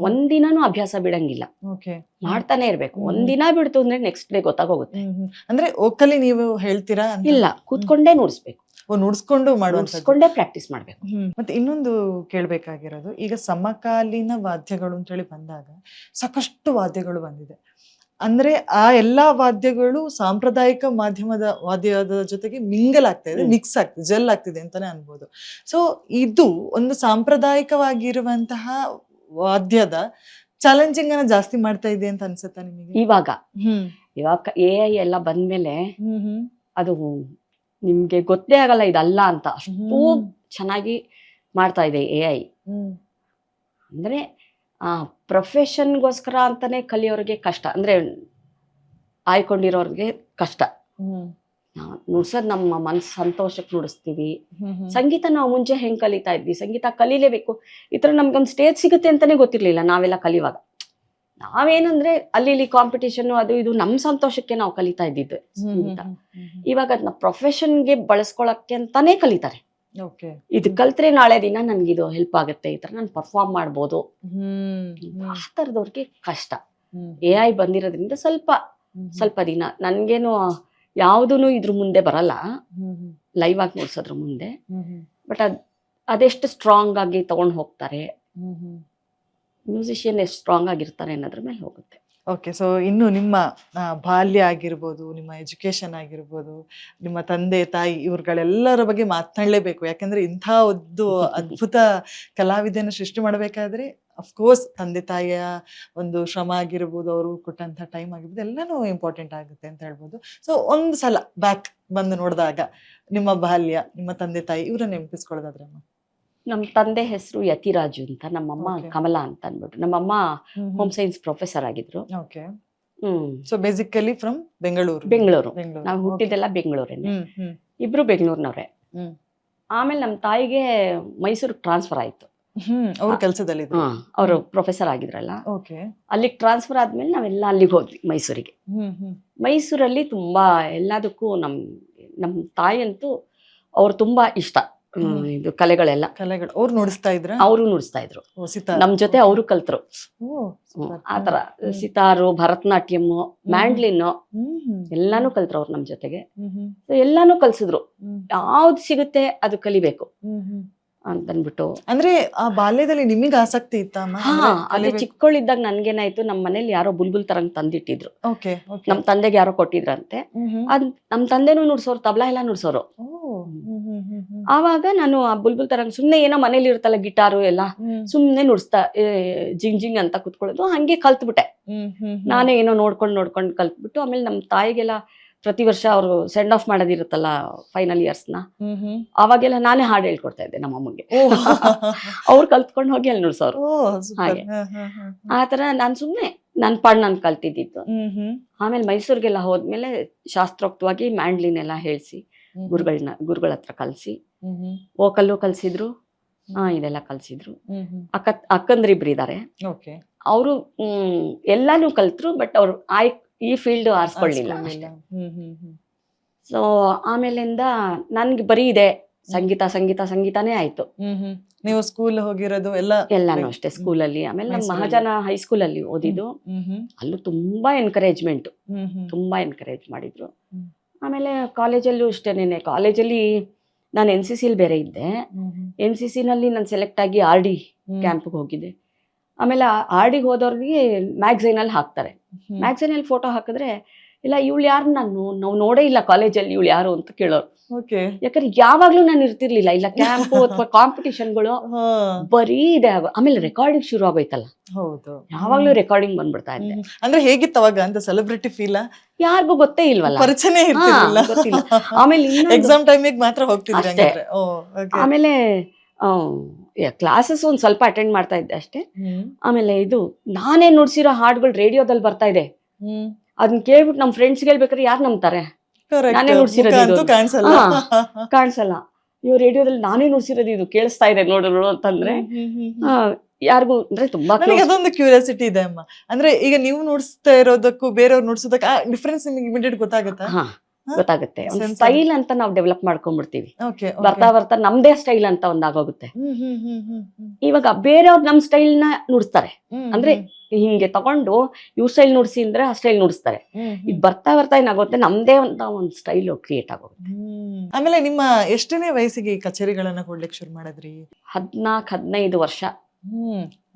ಒಂದಿನಾನು ಅಭ್ಯಾಸ ಬಿಡಂಗಿಲ್ಲ, ಮಾಡ್ತಾನೆ ಇರ್ಬೇಕು. ಒಂದಿನ ಬಿಡ್ತು ಅಂದ್ರೆ ನೆಕ್ಸ್ಟ್ ಡೇ ಗೊತ್ತಾಗೋಗುತ್ತೆ. ಅಂದ್ರೆ ಓಕಲಿ ನೀವು ಹೇಳ್ತೀರಾ? ಇಲ್ಲ, ಕೂತ್ಕೊಂಡೇ ನುಡಿಸ್ಬೇಕು. ನುಡಿಸ್ಕೊಂಡು ನುಡಿಸ್ಕೊಂಡೇ ಪ್ರಾಕ್ಟೀಸ್ ಮಾಡ್ಬೇಕು. ಮತ್ತೆ ಇನ್ನೊಂದು ಕೇಳ್ಬೇಕಾಗಿರೋದು, ಈಗ ಸಮಕಾಲೀನ ವಾದ್ಯಗಳು ಅಂತ ಹೇಳಿ ಬಂದಾಗ ಸಾಕಷ್ಟು ವಾದ್ಯಗಳು ಬಂದಿದೆ. ಅಂದ್ರೆ ಆ ಎಲ್ಲಾ ವಾದ್ಯಗಳು ಸಾಂಪ್ರದಾಯಿಕ ಮಾಧ್ಯಮದ ವಾದ್ಯದ ಜೊತೆಗೆ ಮಿಂಗಲ್ ಆಗ್ತಾ ಇದೆ, ಮಿಕ್ಸ್ ಆಗ್ತಿದೆ, ಜೆಲ್ ಆಗ್ತಿದೆ ಅಂತಾನೆ ಅನ್ಬೋದು. ಸೊ ಇದು ಒಂದು ಸಾಂಪ್ರದಾಯಿಕವಾಗಿರುವಂತಹ ವಾದ್ಯದ ಚಾಲೆಂಜಿಂಗ್ ಅನ್ನ ಜಾಸ್ತಿ ಮಾಡ್ತಾ ಇದೆ ಅಂತ ಅನ್ಸುತ್ತಾ ನಿಮಗೆ? ಇವಾಗ AI ಎಲ್ಲ ಬಂದ್ಮೇಲೆ ಅದು ನಿಮ್ಗೆ ಗೊತ್ತೇ ಆಗಲ್ಲ ಇದಲ್ಲ ಅಂತ, ಅಷ್ಟು ಚೆನ್ನಾಗಿ ಮಾಡ್ತಾ ಇದೆ AI. ಅಂದ್ರೆ ಪ್ರೊಫೆಷನ್ಗೋಸ್ಕರ ಅಂತಾನೆ ಕಲಿಯೋರಿಗೆ ಕಷ್ಟ, ಅಂದ್ರೆ ಆಯ್ಕೊಂಡಿರೋರ್ಗೆ ಕಷ್ಟ. ನುಡ್ಸೋದ್ ನಮ್ಮ ಮನ್ಸು ಸಂತೋಷಕ್ಕೆ ನುಡಿಸ್ತೀವಿ. ಸಂಗೀತ ನಾವು ಮುಂಚೆ ಹೆಂಗ್ ಕಲಿತಾ ಇದ್ವಿ, ಸಂಗೀತ ಕಲೀಲೇಬೇಕು, ಈ ತರ ನಮ್ಗೊಂದು ಸ್ಟೇಜ್ ಸಿಗುತ್ತೆ ಅಂತಾನೆ ಗೊತ್ತಿರ್ಲಿಲ್ಲ ನಾವೆಲ್ಲ ಕಲಿಯುವಾಗ. ನಾವೇನಂದ್ರೆ ಅಲ್ಲಿ ಇಲ್ಲಿ ಕಾಂಪಿಟೇಷನ್ ಅದು ಇದು ನಮ್ ಸಂತೋಷಕ್ಕೆ ನಾವು ಕಲಿತಾ ಇದ್ದಿದ್ದು ಸಂಗೀತ. ಇವಾಗ ಅದನ್ನ ಪ್ರೊಫೆಷನ್ಗೆ ಬಳಸ್ಕೊಳಕ್ಕೆ ಅಂತಾನೆ ಕಲಿತಾರೆ. ಇದು ಕಲ್ತ್ರೆ ನಾಳೆ ದಿನ ನನ್ಗಿದು ಹೆಲ್ಪ್ ಆಗುತ್ತೆ, ಈ ತರ ನಾನು ಪರ್ಫಾರ್ಮ್ ಮಾಡ್ಬೋದು. ಆ ತರದವ್ರಿಗೆ ಕಷ್ಟ. AI ಬಂದಿರೋದ್ರಿಂದ ಸ್ವಲ್ಪ ದಿನ ನನ್ಗೇನು ಯಾವ್ದೂನು ಇದ್ರ ಮುಂದೆ ಬರಲ್ಲ, ಲೈವ್ ಆಗಿ ನೋಡ್ಸೋದ್ರ ಮುಂದೆ. ಬಟ್ ಅದೆಷ್ಟು ಸ್ಟ್ರಾಂಗ್ ಆಗಿ ತಗೊಂಡ್ ಹೋಗ್ತಾರೆ, ಮ್ಯೂಸಿಷಿಯನ್ ಎಷ್ಟು ಸ್ಟ್ರಾಂಗ್ ಆಗಿರ್ತಾರೆ ಅನ್ನೋದ್ರ ಮೇಲೆ ಹೋಗುತ್ತೆ. ಓಕೆ. ಸೊ ಇನ್ನು ನಿಮ್ಮ ಬಾಲ್ಯ ಆಗಿರ್ಬೋದು, ನಿಮ್ಮ ಎಜುಕೇಶನ್ ಆಗಿರ್ಬೋದು, ನಿಮ್ಮ ತಂದೆ ತಾಯಿ ಇವ್ರುಗಳೆಲ್ಲರ ಬಗ್ಗೆ ಮಾತನಾಡಲೇಬೇಕು. ಯಾಕಂದ್ರೆ ಇಂಥ ಒಂದು ಅದ್ಭುತ ಕಲಾವಿದೆಯನ್ನು ಸೃಷ್ಟಿ ಮಾಡಬೇಕಾದ್ರೆ ಅಫ್ಕೋರ್ಸ್ ತಂದೆ ತಾಯಿಯ ಒಂದು ಶ್ರಮ ಆಗಿರ್ಬೋದು, ಅವರು ಕೊಟ್ಟಂಥ ಟೈಮ್ ಆಗಿರ್ಬೋದು, ಎಲ್ಲನೂ ಇಂಪಾರ್ಟೆಂಟ್ ಆಗುತ್ತೆ ಅಂತ ಹೇಳ್ಬೋದು. ಸೊ ಒಂದು ಸಲ ಬ್ಯಾಕ್ ಬಂದು ನೋಡಿದಾಗ ನಿಮ್ಮ ಬಾಲ್ಯ, ನಿಮ್ಮ ತಂದೆ ತಾಯಿ ಇವರನ್ನ ನೆನಪಿಸ್ಕೊಳ್ಳೋದಾದ್ರೆ? ನಮ್ಮ ತಂದೆ ಹೆಸರು ಯತಿರಾಜು ಅಂತ, ನಮ್ಮಮ್ಮ ಕಮಲಾ ಅಂತ ಅಂದ್ಬಿಟ್ಟು. ನಮ್ಮಮ್ಮ ಹೋಮ್ ಸೈನ್ಸ್ ಪ್ರೊಫೆಸರ್ ಆಗಿದ್ರು. So basically from Bengaluru. ನಾವು ಹುಟ್ಟಿದೆಲ್ಲ ಬೆಂಗಳೂರೇನೆ, ಇಬ್ರು ಬೆಂಗಳೂರಿನವ್ರೆ. ಆಮೇಲೆ ನಮ್ಮ ತಾಯಿಗೆ ಮೈಸೂರು ಟ್ರಾನ್ಸ್ಫರ್ ಆಯ್ತು. ಅವ್ರ ಕೆಲಸದಲ್ಲಿ ಅವರು ಪ್ರೊಫೆಸರ್ ಆಗಿದ್ರಲ್ಲ, ಅಲ್ಲಿಗೆ ಟ್ರಾನ್ಸ್ಫರ್ ಆದ್ಮೇಲೆ ನಾವೆಲ್ಲ ಅಲ್ಲಿಗೆ ಹೋದ್ವಿ, ಮೈಸೂರಿಗೆ. ಮೈಸೂರಲ್ಲಿ ತುಂಬಾ ಎಲ್ಲದಕ್ಕೂ ನಮ್ ತಾಯಿ ಅಂತೂ ಅವ್ರು ತುಂಬಾ ಇಷ್ಟ. ಇದು ಕಲೆಗಳೆಲ್ಲ ಅವ್ರು ನುಡಿಸ್ತಾ ಇದ್ರು ನಮ್ ಜೊತೆ. ಅವರು ಕಲ್ತರು ಆತರ ಸಿತಾರು, ಭರತನಾಟ್ಯಂ, ಮ್ಯಾಂಡ್ಲಿನ್ ಎಲ್ಲಾನು ಕಲ್ತರು ಅವ್ರು ನಮ್ ಜೊತೆಗೆ. ಎಲ್ಲಾನು ಕಲ್ಸಿದ್ರು. ಯಾವ್ದು ಸಿಗುತ್ತೆ ಅದು ಕಲಿಬೇಕು ಅಂತನ್ಬಿಟ್ಟು. ಅಂದ್ರೆ ಆ ಬಾಲ್ಯದಲ್ಲಿ ನಿಮಗೆ ಆಸಕ್ತಿ ಇತ್ತ? ಅದೇ ಚಿಕ್ಕವಳಿದ್ದಾಗ ನನ್ಗೇನಾಯ್ತು, ನಮ್ ಮನೇಲಿ ಯಾರೋ ಬುಲ್ಬುಲ್ ತರಂಗ್ ತಂದಿಟ್ಟಿದ್ರು. ನಮ್ ತಂದೆಗೆ ಯಾರೋ ಕೊಟ್ಟಿದ್ರಂತೆ. ಅದ್ ನಮ್ ತಂದೆನೂ ನುಡ್ಸೋರು, ತಬ್ಲಾ ಎಲ್ಲ ನುಡ್ಸೋರು. ಆವಾಗ ನಾನು ಆ ಬುಲ್ಬುಲ್ ತರಂಗ್ ಸುಮ್ನೆ ಏನೋ ಮನೇಲಿ ಇರುತ್ತಲ್ಲ ಗಿಟಾರು ಎಲ್ಲ, ಸುಮ್ನೆ ನುಡ್ಸ್ತಾ ಜಿಂಗ್ ಜಿಂಗ್ ಅಂತ ಕುತ್ಕೊಳ್ಳೋದು. ಹಂಗೆ ಕಲ್ತ್ಬಿಟ್ಟೆ ನಾನೇ, ಏನೋ ನೋಡ್ಕೊಂಡ್ ಕಲ್ತ್ಬಿಟ್ಟು. ಆಮೇಲೆ ನಮ್ ತಾಯಿಗೆಲ್ಲ ಪ್ರತಿ ವರ್ಷ ಅವರು ಸೆಂಡ್ ಆಫ್ ಮಾಡೋದಿರುತ್ತಲ್ಲ ಫೈನಲ್ ಇಯರ್ಸ್ನ, ಹ್ಮ್ ಅವಾಗೆಲ್ಲ ನಾನೇ ಹಾಡು ಹೇಳ್ಕೊಡ್ತಾ ಇದ್ದೆ ನಮ್ಮ ಅಮ್ಮಗೆ. ಓ ಅವ್ರು ಕಲ್ತ್ಕೊಂಡು ಹೋಗಿ ಅಲ್ಲಿ ನುಡ್ಸೋರು. ಓ ಸೂಪರ್. ಹಾಗೆ. ಆ ಥರ ನಾನು ಸುಮ್ಮನೆ ನನ್ನ ಪಾಡ್ ನಾನು ಕಲ್ತಿದ್ದಿತ್ತು. ಆಮೇಲೆ ಮೈಸೂರಿಗೆಲ್ಲ ಹೋದ್ಮೇಲೆ ಶಾಸ್ತ್ರೋಕ್ತವಾಗಿ ಮ್ಯಾಂಡ್ಲಿನ್ ಎಲ್ಲ ಹೇಳಿಸಿ ಗುರುಗಳ ಹತ್ರ ಕಲಿಸಿ ವೋಕಲ್ಲು ಕಲಿಸಿದ್ರು, ಇದೆಲ್ಲ ಕಲಿಸಿದ್ರು. ಅಕ್ಕಂದ್ರಿಬ್ರು ಇದ್ದಾರೆ, ಓಕೆ. ಅವರು ಎಲ್ಲಾನು ಕಲ್ತ್ರು, ಬಟ್ ಅವ್ರು ಈ ಫೀಲ್ಡ್ ಆರಿಸ್ಕೊಳ್ಳಿಲ್ಲ ಅಷ್ಟೇ. ಸೊ ಆಮೇಲಿಂದ ನನ್ಗೆ ಬರೀ ಇದೆ ಸಂಗೀತ ಸಂಗೀತ ಸಂಗೀತಾನೇ ಆಯ್ತು. ನೀವು ಸ್ಕೂಲ್ ಹೋಗಿರೋದು ಎಲ್ಲಾನು ಅಷ್ಟೇ ಸ್ಕೂಲಲ್ಲಿ. ಆಮೇಲೆ ನಮ್ಮ ಮಹಾಜನ ಹೈಸ್ಕೂಲಲ್ಲಿ ಓದಿದ್ದು, ಅಲ್ಲೂ ತುಂಬಾ ಎನ್ಕರೇಜ್ಮೆಂಟ್, ತುಂಬಾ ಎನ್ಕರೇಜ್ ಮಾಡಿದ್ರು. ಆಮೇಲೆ ಕಾಲೇಜಲ್ಲೂ ಅಷ್ಟೇನೆ. ಕಾಲೇಜಲ್ಲಿ ನಾನು NCC ಬೇರೆ ಇದ್ದೆ. NCC ನಲ್ಲಿ ನಾನು ಸೆಲೆಕ್ಟ್ ಆಗಿ RD ಕ್ಯಾಂಪ್ಗೆ ಹೋಗಿದ್ದೆ. ಆಮೇಲೆ RD ಹೋದವ್ರಿಗೆ ಮ್ಯಾಗ್ಝೈನಲ್ಲಿ ಹಾಕ್ತಾರೆ. ಮ್ಯಾಗ್ಝೈನಲ್ಲಿ ಫೋಟೋ ಹಾಕಿದ್ರೆ ಇಲ್ಲ ಇವಳು ಯಾರು ನಾವು ನೋಡೇ ಇಲ್ಲ ಕಾಲೇಜಲ್ಲಿ ಇವಳು ಯಾರು ಅಂತ ಕೇಳೋರು. ಯಾಕಂದ್ರೆ ಯಾವಾಗ್ಲೂ ನಾನು ಇರ್ತಿರ್ಲಿಲ್ಲ, ಇಲ್ಲ ಕ್ಯಾಂಪು ಅಥವಾ ಕಾಂಪಿಟಿಷನ್ಗಳು ಬರೀ ಇದೆ. ಆಮೇಲೆ ರೆಕಾರ್ಡಿಂಗ್ ಶುರು ಆಗೋಯ್ತಲ್ಲ, ಯಾವಾಗ್ಲೂ ರೆಕಾರ್ಡಿಂಗ್ ಬಂದ್ಬಿಡ್ತಾ ಇದ್ದೆ. ಅಂದ್ರೆ ಹೇಗಿತ್ತು ಅವಾಗ ಅಂತ ಸೆಲೆಬ್ರಿಟಿ ಫೀಲ್? ಯಾರಿಗೂ ಗೊತ್ತೇ ಇಲ್ವಲ್ಲ, ಪರಿಚಯನೇ ಇರ್ತಿರ್ಲಿಲ್ಲ, ಗೊತ್ತಿಲ್ಲ. ಆಮೇಲೆ ಎಕ್ಸಾಮ್ ಟೈಮಿಗೆ ಮಾತ್ರ ಹೋಗ್ತಿದ್ದೆ. ಆಮೇಲೆ ಕ್ಲಾಸಸ್ ಒಂದ್ ಸ್ವಲ್ಪ ಅಟೆಂಡ್ ಮಾಡ್ತಾ ಇದ್ದೆ ಅಷ್ಟೇ. ಆಮೇಲೆ ಇದು ನಾನೇ ನುಡ್ಸಿರೋ ಹಾಡುಗಳು ರೇಡಿಯೋದಲ್ಲಿ ಬರ್ತಾ ಇದೆ. ಅದನ್ನ ಕೇಳ್ಬಿಟ್ಟು ನಮ್ ಫ್ರೆಂಡ್ಸ್ ಹೇಳ್ಬೇಕಾದ್ರೆ ಯಾರು ನಂಬ್ತಾರೆ? ನಾನೇ ನುಡ್ಸಿರೋದು ಕಾಣಿಸಲ್ಲ. ಇವ್ ರೇಡಿಯೋದಲ್ಲಿ ನಾನೇ ನುಡ್ಸಿರೋದು, ಇದು ಕೇಳಿಸ್ತಾ ಇದೆ ನೋಡು ಅಂತಂದ್ರೆ ಯಾರಿಗೂ ಅಂದ್ರೆ ತುಂಬಾ ಅದೊಂದು ಕ್ಯೂರಿಯಾಸಿಟಿ ಇದೆ ಅಮ್ಮ. ಅಂದ್ರೆ ಈಗ ನೀವು ನುಡ್ಸ್ತಾ ಇರೋದಕ್ಕೂ ಬೇರೆಯವ್ರು ನುಡ್ಸೋದಕ್ಕೆ ಡಿಫ್ರೆನ್ಸ್ ನಿಮಗೆ ಇಮಿಡಿಯೇಟ್ ಗೊತ್ತಾಗುತ್ತಾ? ಗೊತ್ತಾಗುತ್ತೆ. ಸ್ಟೈಲ್ ಅಂತ ನಾವು ಡೆವಲಪ್ ಮಾಡ್ಕೊಂಡ್ಬಿಡ್ತೀವಿ. ಬರ್ತಾ ಬರ್ತಾ ನಮ್ದೇ ಸ್ಟೈಲ್ ಅಂತ ಒಂದಾಗೋಗುತ್ತೆ. ಇವಾಗ ಬೇರೆಯವ್ರು ನಮ್ ಸ್ಟೈಲ್ ನ ನುಡ್ಸ್ತಾರೆ, ಅಂದ್ರೆ ಹಿಂಗೆ ತಗೊಂಡು ಇವ್ರ ಸ್ಟೈಲ್ ನುಡ್ಸಿ ಅಂದ್ರೆ ಆ ಸ್ಟೈಲ್ ನುಡಿಸ್ತಾರೆ. ಇದು ಬರ್ತಾ ಬರ್ತಾ ಏನಾಗುತ್ತೆ, ನಮ್ದೇ ಅಂತ ಒಂದ್ ಸ್ಟೈಲ್ ಕ್ರಿಯೇಟ್ ಆಗೋಗುತ್ತೆ. ಆಮೇಲೆ ನಿಮ್ಮ ಎಷ್ಟನೇ ವಯಸ್ಸಿಗೆ ಈ ಕಚೇರಿಗಳನ್ನ ಕೊಡ್ಲಿಕ್ಕೆ ಶುರು ಮಾಡಿದ್ರಿ? 14-15 ವರ್ಷ.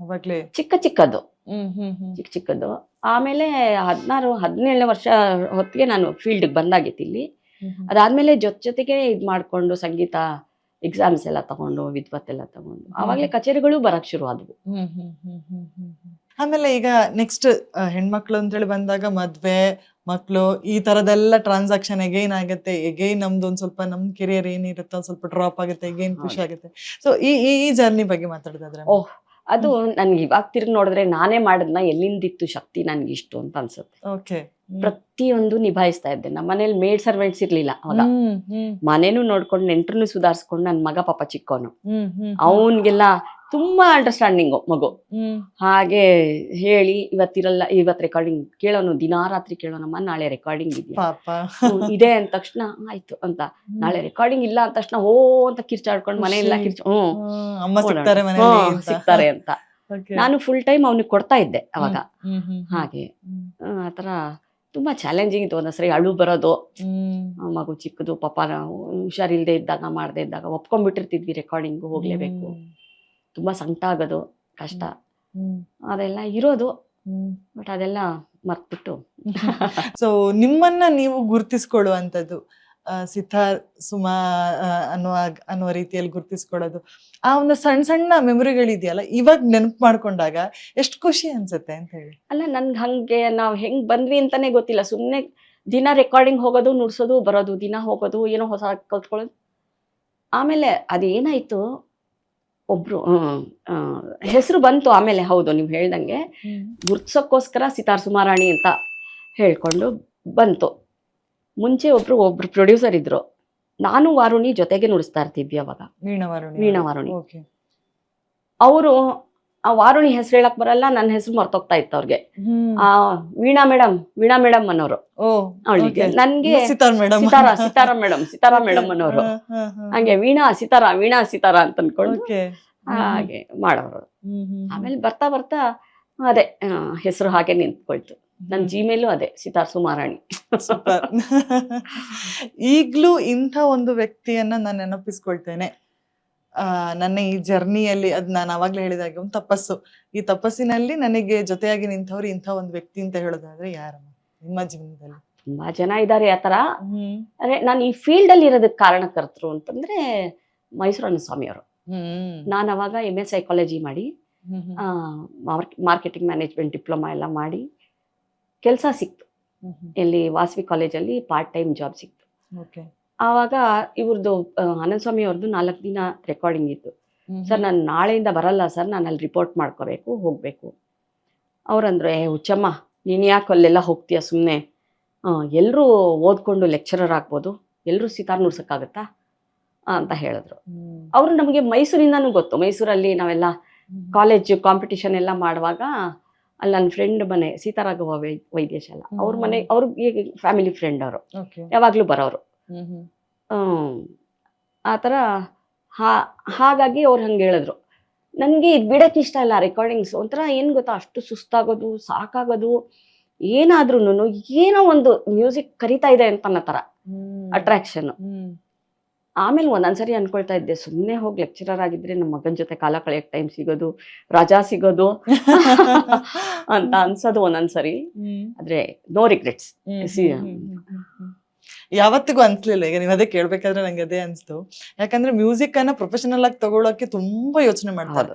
ಅವಾಗ್ಲೇ ಚಿಕ್ಕದು ಚಿಕ್ಕದು. ಆಮೇಲೆ 16-17ನೇ ವರ್ಷ ಹೊತ್ತಿಗೆ ನಾನು ಫೀಲ್ಡ್ಗೆ ಬಂದಾಗಿತ್ತು ಇಲ್ಲಿ. ಅದಾದ್ಮೇಲೆ ಜೊತೆಗೆ ಇದ್ ಮಾಡ್ಕೊಂಡು ಸಂಗೀತ ಎಕ್ಸಾಮ್ಸ್ ಎಲ್ಲ ತಗೊಂಡು ವಿದ್ವತ್ ಎಲ್ಲ ತಗೊಂಡು ಆವಾಗ್ಲೇ ಕಚೇರಿಗಳು ಬರಕ್ ಶುರು ಆದ್ವು. ಆಮೇಲೆ ಈಗ ನೆಕ್ಸ್ಟ್ ಹೆಣ್ಮಕ್ಳು ಅಂತೇಳಿ ಬಂದಾಗ ಮದ್ವೆ ಮಕ್ಳು ಈ ತರದೆಲ್ಲ ಟ್ರಾನ್ಸಾಕ್ಷನ್ ಎಗೈನ್ ಆಗುತ್ತೆ. ಎಗೈನ್ ನಮ್ದು ಒಂದ್ ಸ್ವಲ್ಪ ನಮ್ ಕೆರಿಯರ್ ಏನಿರುತ್ತೋ ಒಂದ್ ಸ್ವಲ್ಪ ಡ್ರಾಪ್ ಆಗುತ್ತೆ, ಎಗೈನ್ ಖುಷಿ ಆಗುತ್ತೆ. ಸೊ ಈ ಜರ್ನಿ ಬಗ್ಗೆ ಮಾತಾಡೋದಾದ್ರೆ, ಅದು ನನ್ಗೆ ಇವಾಗ ತಿರ್ಗಿ ನೋಡಿದ್ರೆ ನಾನೇ ಮಾಡಿದ್ನ ಎಲ್ಲಿಂದಿತ್ತು ಶಕ್ತಿ ನನ್ಗೆ ಇಷ್ಟು ಅಂತ ಅನ್ಸುತ್ತೆ. ಪ್ರತಿಯೊಂದು ನಿಭಾಯಿಸ್ತಾ ಇದ್ದೆ. ನಮ್ಮ ಮನೇಲಿ ಮೇಡ್ ಸರ್ವೆಂಟ್ಸ್ ಇರ್ಲಿಲ್ಲ ಅವಾಗ. ಮನೇನು ನೋಡ್ಕೊಂಡು ನೆಂಟ್ರನ್ನು ಸುಧಾರಿಸ್ಕೊಂಡು ನನ್ ಮಗ ಪಾಪ ಚಿಕ್ಕವನು, ಅವನ್ಗೆಲ್ಲ ತುಂಬಾ ಅಂಡರ್ಸ್ಟ್ಯಾಂಡಿಂಗ್ ಮಗು. ಹಾಗೆ ಹೇಳಿ ಇವತ್ತಿರಲ್ಲ, ಇವತ್ ರೆಕಾರ್ಡಿಂಗ್ ಕೇಳೋನು, ದಿನಾ ರಾತ್ರಿ ಕೇಳೋನಮ್ಮ ನಾಳೆ ರೆಕಾರ್ಡಿಂಗ್ ಇದೆಯಾ ಇದೆ ಅಂದ ತಕ್ಷಣ ಆಯ್ತು ಅಂತ, ನಾಳೆ ರೆಕಾರ್ಡಿಂಗ್ ಇಲ್ಲ ಅಂದ ತಕ್ಷಣ ಓ ಅಂತ ಕಿರ್ಚಾಡ್ಕೊಂಡು ಮನೆಯೆಲ್ಲ ಸಿಗ್ತಾರೆ ಅಂತ ನಾನು ಫುಲ್ ಟೈಮ್ ಅವ್ನಿಗೆ ಕೊಡ್ತಾ ಇದ್ದೆ ಅವಾಗ. ಹಾಗೆ ಆತರ ತುಂಬಾ ಚಾಲೆಂಜಿಂಗ್ ಇತ್ತು. ಒಂದೊಂದ್ಸರಿ ಅಳು ಬರೋದು, ಮಗು ಚಿಕ್ಕದು ಪಾಪ, ಹುಷಾರಿಲ್ದೆ ಇದ್ದಾಗ ಮಾಡದೇ ಇದ್ದಾಗ ಒಪ್ಕೊಂಡ್ಬಿಟ್ಟಿರ್ತಿದ್ವಿ ರೆಕಾರ್ಡಿಂಗ್ ಹೋಗ್ಲೇಬೇಕು. ತುಂಬಾ ಸಂಕಟ ಆಗೋದು, ಕಷ್ಟ ಅದೆಲ್ಲ ಇರೋದು. ಬಟ್ ಅದೆಲ್ಲ ಮರ್ತ್ಬಿಟ್ಟು ಸೊ ನಿಮ್ಮನ್ನ ನೀವು ಗುರ್ತಿಸ್ಕೊಳ್ಳುವಂಥದ್ದು, ಸಿತಾರ್ ಸುಮಾ ಅನ್ನುವ ರೀತಿಯಲ್ಲಿ ಗುರ್ತಿಸ್ಕೊಳ್ಳೋದು, ಆ ಒಂದು ಸಣ್ಣ ಸಣ್ಣ ಮೆಮೊರಿಗಳಿದೆಯಲ್ಲ, ಇವಾಗ ನೆನಪು ಮಾಡ್ಕೊಂಡಾಗ ಎಷ್ಟು ಖುಷಿ ಅನ್ಸುತ್ತೆ ಅಂತ ಹೇಳಿ. ಅಲ್ಲ, ನನ್ಗೆ ಹಂಗೆ ನಾವ್ ಹೆಂಗ್ ಬಂದ್ವಿ ಅಂತಾನೆ ಗೊತ್ತಿಲ್ಲ. ಸುಮ್ನೆ ದಿನ ರೆಕಾರ್ಡಿಂಗ್ ಹೋಗೋದು, ನುಡ್ಸೋದು, ಬರೋದು, ದಿನ ಹೋಗೋದು, ಏನೋ ಹೊಸ ಕಲ್ತ್ಕೊಳ್ಳೋದು. ಆಮೇಲೆ ಅದೇನಾಯ್ತು, ಒಬ್ರು ಹೆಸರು ಬಂತು ಆಮೇಲೆ. ಹೌದು, ನೀವು ಹೇಳ್ದಂಗೆ ಗುರ್ತಿಸೋಕ್ಕೋಸ್ಕರ ಸಿತಾರ್ ಸುಮಾರಾಣಿ ಅಂತ ಹೇಳ್ಕೊಂಡು ಬಂತು. ಮುಂಚೆ ಒಬ್ರು ಪ್ರೊಡ್ಯೂಸರ್ ಇದ್ರು, ನಾನು ವಾರುಣಿ ಜೊತೆಗೆ ನುಡಿಸ್ತಾ ಇರ್ತಿದ್ವಿ ಅವಾಗ, ವೀಣಾ ವಾರುಣಿ. ಅವರು ಆ ವಾರುಣಿ ಹೆಸರು ಹೇಳಕ್ ಬರಲ್ಲ, ನನ್ನ ಹೆಸರು ಮರ್ತೋಗ್ತಾ ಇತ್ತು ಅವ್ರಿಗೆ. ಆ ವೀಣಾ ಮೇಡಮ್ ಅನ್ನೋರು ಅವಳಿಗೆ, ನನ್ಗೆ ಸಿತಾರಾ ಮೇಡಮ್ ಅನ್ನೋರು. ಹಂಗೆ ವೀಣಾ ಸಿತಾರ ಅಂತ ಅನ್ಕೊಂಡು ಹಾಗೆ ಮಾಡೋರು. ಆಮೇಲೆ ಬರ್ತಾ ಬರ್ತಾ ಅದೇ ಹೆಸರು ಹಾಗೆ ನಿಂತ್ಕೊಳ್ತು. ನನ್ ಜಿಮೇಲು ಅದೇ ಸಿತಾರ್ ಸುಮಾರಾಣಿ. ಈಗ್ಲೂ ಇಂಥ ಒಂದು ವ್ಯಕ್ತಿಯನ್ನ ನಾನು ನೆನಪಿಸ್ಕೊಳ್ತೇನೆ ನನ್ನ ಈ ಜರ್ನಿಯಲ್ಲಿ. ಅದ್ ನಾನು ಅವಾಗ್ಲೇ ಹೇಳಿದಾಗೆ ಒಂದು ತಪಸ್ಸು, ಈ ತಪಸ್ಸಿನಲ್ಲಿ ನನಗೆ ಜೊತೆಯಾಗಿ ನಿಂತವ್ರು ಇಂಥ ಒಂದು ವ್ಯಕ್ತಿ ಅಂತ ಹೇಳೋದಾದ್ರೆ ಯಾರಮ್ಮ ನಿಮ್ಮ ಜೀವನದಲ್ಲಿ? ತುಂಬಾ ಜನ ಇದ್ದಾರೆ ಆತರ. ಅಂದ್ರೆ ನಾನು ಈ ಫೀಲ್ಡ್ ಅಲ್ಲಿ ಇರೋದಕ್ಕೆ ಕಾರಣಕರ್ತರು ಅಂತಂದ್ರೆ ಮೈಸೂರು ಅನ್ನಸ್ವಾಮಿ ಅವರು. ನಾನು ಅವಾಗ MA ಸೈಕಾಲಜಿ ಮಾಡಿ ಮಾರ್ಕೆಟಿಂಗ್ ಮ್ಯಾನೇಜ್ಮೆಂಟ್ ಡಿಪ್ಲೊಮಾ ಎಲ್ಲ ಮಾಡಿ ಕೆಲಸ ಸಿಕ್ತು. ಇಲ್ಲಿ ವಾಸವಿ ಕಾಲೇಜಲ್ಲಿ ಪಾರ್ಟ್ ಟೈಮ್ ಜಾಬ್ ಸಿಕ್ತು. ಓಕೆ. ಆವಾಗ ಇವ್ರದ್ದು ಆನಂದ್ ಸ್ವಾಮಿ ಅವ್ರದ್ದು 4 ದಿನ ರೆಕಾರ್ಡಿಂಗ್ ಇತ್ತು. ಸರ್ ನಾನು ನಾಳೆಯಿಂದ ಬರಲ್ಲ ಸರ್, ನಾನು ಅಲ್ಲಿ ರಿಪೋರ್ಟ್ ಮಾಡ್ಕೋಬೇಕು, ಹೋಗಬೇಕು. ಅವ್ರಂದ್ರು, ಹುಚ್ಚಮ್ಮ ನೀನು ಯಾಕೆ ಅಲ್ಲೆಲ್ಲ ಹೋಗ್ತೀಯ ಸುಮ್ಮನೆ, ಎಲ್ಲರೂ ಓದ್ಕೊಂಡು ಲೆಕ್ಚರರ್ ಆಗ್ಬೋದು, ಎಲ್ಲರೂ ಸಿತಾರ್ ನುಡ್ಸೋಕ್ಕಾಗತ್ತಾ ಅಂತ ಹೇಳಿದ್ರು. ಅವರು ನಮಗೆ ಮೈಸೂರಿಂದನೂ ಗೊತ್ತು. ಮೈಸೂರಲ್ಲಿ ನಾವೆಲ್ಲ ಕಾಲೇಜ್ ಕಾಂಪಿಟಿಷನ್ ಎಲ್ಲ ಮಾಡುವಾಗ ಅಲ್ಲಿ ನನ್ನ ಫ್ರೆಂಡ್ ಮನೆ ಸೀತಾರಾಘವ ವೈದ್ಯಶಾಲ, ಅವ್ರ ಮನೆ, ಅವ್ರಿಗೆ ಫ್ಯಾಮಿಲಿ ಫ್ರೆಂಡ್ ಅವರು, ಯಾವಾಗಲೂ ಬರೋರು. ಆ ಥರ ಹಾಗಾಗಿ ಅವ್ರು ಹಂಗೆ ಹೇಳಿದ್ರು. ನನಗೆ ಇದು ಬಿಡೋಕ್ಕೆ ಇಷ್ಟ ಇಲ್ಲ ರೆಕಾರ್ಡಿಂಗ್ಸ್. ಒಂಥರ ಏನು ಗೊತ್ತಾ, ಅಷ್ಟು ಸುಸ್ತಾಗೋದು, ಸಾಕಾಗೋದು, ಏನಾದ್ರೂ ಏನೋ ಒಂದು ಮ್ಯೂಸಿಕ್ ಕರಿತಾ ಇದೆ ಅಂತ ಅನ್ನೋ ಥರ ಅಟ್ರಾಕ್ಷನ್. ಆಮೇಲೆ ಒಂದೊಂದ್ಸರಿ ಅನ್ಕೊಳ್ತಾ ಇದ್ದೆ, ಸುಮ್ಮನೆ ಹೋಗಿ ಲೆಕ್ಚರರ್ ಆಗಿದ್ರೆ ನಮ್ಮ ಮಗನ ಜೊತೆ ಕಾಲ ಕಳೆಯೋಕ್ಕೆ ಟೈಮ್ ಸಿಗೋದು, ರಜಾ ಸಿಗೋದು ಅಂತ ಅನ್ಸೋದು ಒಂದೊಂದ್ಸರಿ. ಆದ್ರೆ ನೋ ರಿಗ್ರೆಟ್ಸ್. ಯಾವತ್ತಿಗೂ ಅನ್ಸ್ಲಿಲ್ಲ. ಈಗ ನೀವು ಅದೇ ಕೇಳ್ಬೇಕಾದ್ರೆ ನಂಗೆ ಅದೇ ಅನ್ಸ್ತು. ಯಾಕಂದ್ರೆ ಮ್ಯೂಸಿಕ್ ಅನ್ನ ಪ್ರೊಫೆಷನಲ್ ಆಗಿ ತಗೊಳಕ್ಕೆ ತುಂಬಾ ಯೋಚನೆ ಮಾಡ್ತಾರೆ.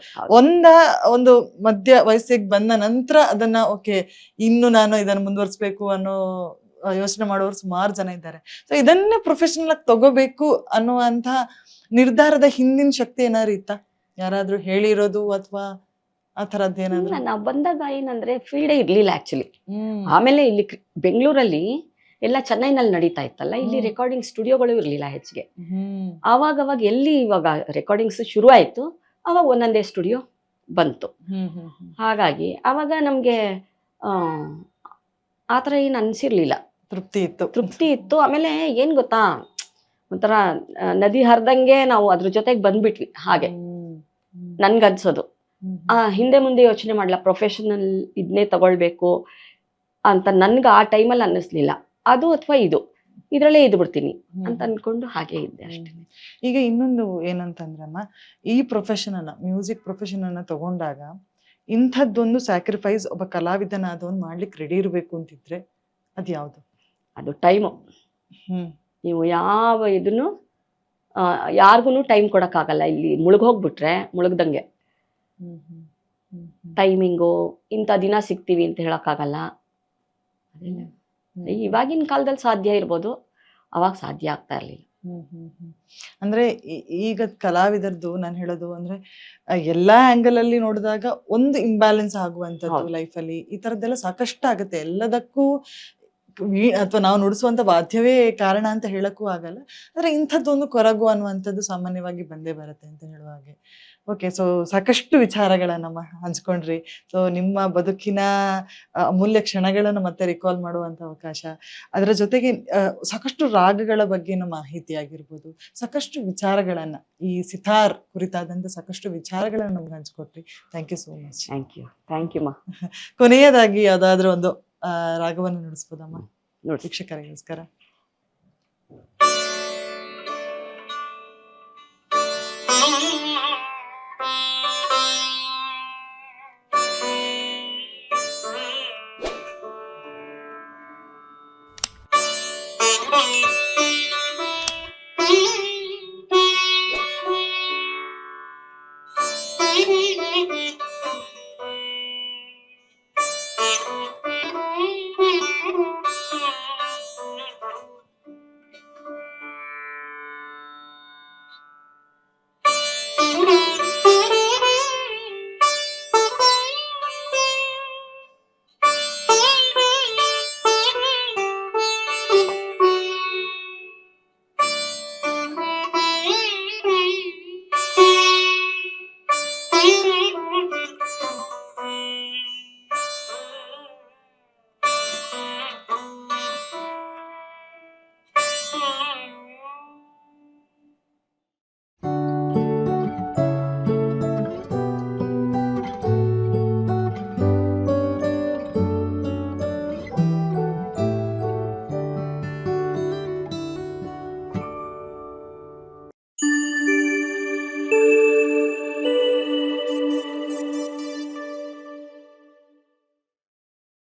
ಒಂದು ಮಧ್ಯ ವಯಸ್ಸಿಗೆ ಬಂದ ನಂತರ ಅದನ್ನ ಓಕೆ ಇನ್ನು ನಾನು ಇದನ್ನ ಮುಂದುವರಿಸಬೇಕು ಅನ್ನೋ ಯೋಚನೆ ಮಾಡೋರು ಸುಮಾರು ಜನ ಇದ್ದಾರೆ. ಸೊ ಇದನ್ನೇ ಪ್ರೊಫೆಷನಲ್ ಆಗಿ ತಗೋಬೇಕು ಅನ್ನುವಂತ ನಿರ್ಧಾರದ ಹಿಂದಿನ ಶಕ್ತಿ ಏನಾದ್ರು ಇತ್ತಾ? ಯಾರಾದ್ರೂ ಹೇಳಿರೋದು ಅಥವಾ ಆ ತರದ್ದು ಏನಾದ್ರು? ನಾವು ಬಂದಾಗ ಏನಂದ್ರೆ ಫೀಲ್ಡೇ ಇರ್ಲಿಲ್ಲ ಆಕ್ಚುಲಿ. ಆಮೇಲೆ ಇಲ್ಲಿ ಬೆಂಗಳೂರಲ್ಲಿ ಎಲ್ಲ ಚೆನ್ನೈನಲ್ಲಿ ನಡೀತಾ ಇತ್ತಲ್ಲ, ಇಲ್ಲಿ ರೆಕಾರ್ಡಿಂಗ್ ಸ್ಟುಡಿಯೋಗಳು ಇರ್ಲಿಲ್ಲ ಹೆಚ್ಚಿಗೆ. ಅವಾಗ ಎಲ್ಲಿ ಇವಾಗ ರೆಕಾರ್ಡಿಂಗ್ಸ್ ಶುರು ಆಯ್ತು, ಅವಾಗ ಒಂದೊಂದೇ ಸ್ಟುಡಿಯೋ ಬಂತು. ಹಾಗಾಗಿ ಅವಾಗ ನಮ್ಗೆ ಆತರ ಏನು ಅನ್ಸಿರ್ಲಿಲ್ಲ, ತೃಪ್ತಿ ಇತ್ತು. ಆಮೇಲೆ ಏನ್ ಗೊತ್ತಾ, ಒಂಥರ ನದಿ ಹರಿದಂಗೆ ನಾವು ಅದ್ರ ಜೊತೆಗೆ ಬಂದ್ಬಿಟ್ವಿ. ಹಾಗೆ ನನ್ಗನ್ಸೋದು. ಹಿಂದೆ ಮುಂದೆ ಯೋಚನೆ ಮಾಡಲ್ಲ, ಪ್ರೊಫೆಷನಲ್ ಇದನ್ನೇ ತಗೊಳ್ಬೇಕು ಅಂತ ನನ್ಗೆ ಆ ಟೈಮಲ್ಲಿ ಅನ್ನಿಸ್ಲಿಲ್ಲ. ಅದು ಅಥವಾ ಇದ್ರಲ್ಲೇ ಇದ್ದು ಬಿಡ್ತೀನಿ ಅಂತ ಅನ್ಕೊಂಡು ಹಾಗೆ ಇದ್ದೆ ಅಷ್ಟೇ. ಈಗ ಇನ್ನೊಂದು ಏನಂತಂದ್ರಮ್ಮ, ಈ ಪ್ರೊಫೆಷನ್ ಅನ್ನ, ಮ್ಯೂಸಿಕ್ ಪ್ರೊಫೆಷನ್ ಅನ್ನ ತಗೊಂಡಾಗ ಇಂಥದ್ದೊಂದು ಸ್ಯಾಕ್ರಿಫೈಸ್ ಒಬ್ಬ ಕಲಾವಿದನಾದವನ್ ಮಾಡ್ಲಿಕ್ಕೆ ರೆಡಿ ಇರ್ಬೇಕು ಅಂತಿದ್ರೆ ಅದ್ ಯಾವ್ದು? ಅದು ಟೈಮು. ನೀವು ಯಾವ ಇದನ್ನು ಯಾರಿಗೂ ಟೈಮ್ ಕೊಡಕ್ಕಾಗಲ್ಲ. ಇಲ್ಲಿ ಮುಳುಗೋಗ್ಬಿಟ್ರೆ ಮುಳುಗ್ದಂಗೆ. ಟೈಮಿಂಗು ಇಂಥ ದಿನ ಸಿಗ್ತೀವಿ ಅಂತ ಹೇಳಕ್ಕಾಗಲ್ಲ. ಇವಾಗಿನ ಕಾಲದಲ್ಲಿ ಸಾಧ್ಯ ಇರ್ಬೋದು, ಅವಾಗ ಸಾಧ್ಯ ಆಗ್ತಾ ಇರ್ಲಿಲ್ಲ. ಅಂದ್ರೆ ಈಗ ಕಲಾವಿದರದು ನಾನು ಹೇಳೋದು ಅಂದ್ರೆ ಎಲ್ಲಾ ಆಂಗಲ್ ಅಲ್ಲಿ ನೋಡಿದಾಗ ಒಂದು ಇಂಬ್ಯಾಲೆನ್ಸ್ ಆಗುವಂತದ್ದು ಲೈಫಲ್ಲಿ. ಈ ತರದ್ದೆಲ್ಲ ಸಾಕಷ್ಟು ಆಗುತ್ತೆ. ಎಲ್ಲದಕ್ಕೂ ಅಥವಾ ನಾವು ನುಡಿಸುವಂತ ವಾದ್ಯವೇ ಕಾರಣ ಅಂತ ಹೇಳಕ್ಕೂ ಆಗಲ್ಲ. ಆದ್ರೆ ಇಂಥದ್ದೊಂದು ಕೊರಗು ಅನ್ನುವಂಥದ್ದು ಸಾಮಾನ್ಯವಾಗಿ ಬಂದೇ ಬರುತ್ತೆ ಅಂತ ಹೇಳುವ ಹಾಗೆ. ಓಕೆ, ಸೊ ಸಾಕಷ್ಟು ವಿಚಾರಗಳನ್ನ ಹಂಚ್ಕೊಂಡ್ರಿ. ಸೊ ನಿಮ್ಮ ಬದುಕಿನ ಅಮೂಲ್ಯ ಕ್ಷಣಗಳನ್ನು ಮತ್ತೆ ರಿಕಾಲ್ ಮಾಡುವಂತ ಅವಕಾಶ, ಅದರ ಜೊತೆಗೆ ಸಾಕಷ್ಟು ರಾಗಗಳ ಬಗ್ಗೆನ ಮಾಹಿತಿ ಆಗಿರ್ಬೋದು, ಸಾಕಷ್ಟು ವಿಚಾರಗಳನ್ನ, ಈ ಸಿತಾರ್ ಕುರಿತಾದಂತ ಸಾಕಷ್ಟು ವಿಚಾರಗಳನ್ನ ನಮ್ಗೆ ಹಂಚ್ಕೊಟ್ರಿ. Thank you so much. Thank you ಮಾ. ಕೊನೆಯದಾಗಿ ಯಾವ್ದಾದ್ರು ಒಂದು ರಾಗವನ್ನು ನುಡಿಸ್ಬೋದಮ್ಮ ವೀಕ್ಷಕರಿಗೆ? ನಮಸ್ಕಾರ.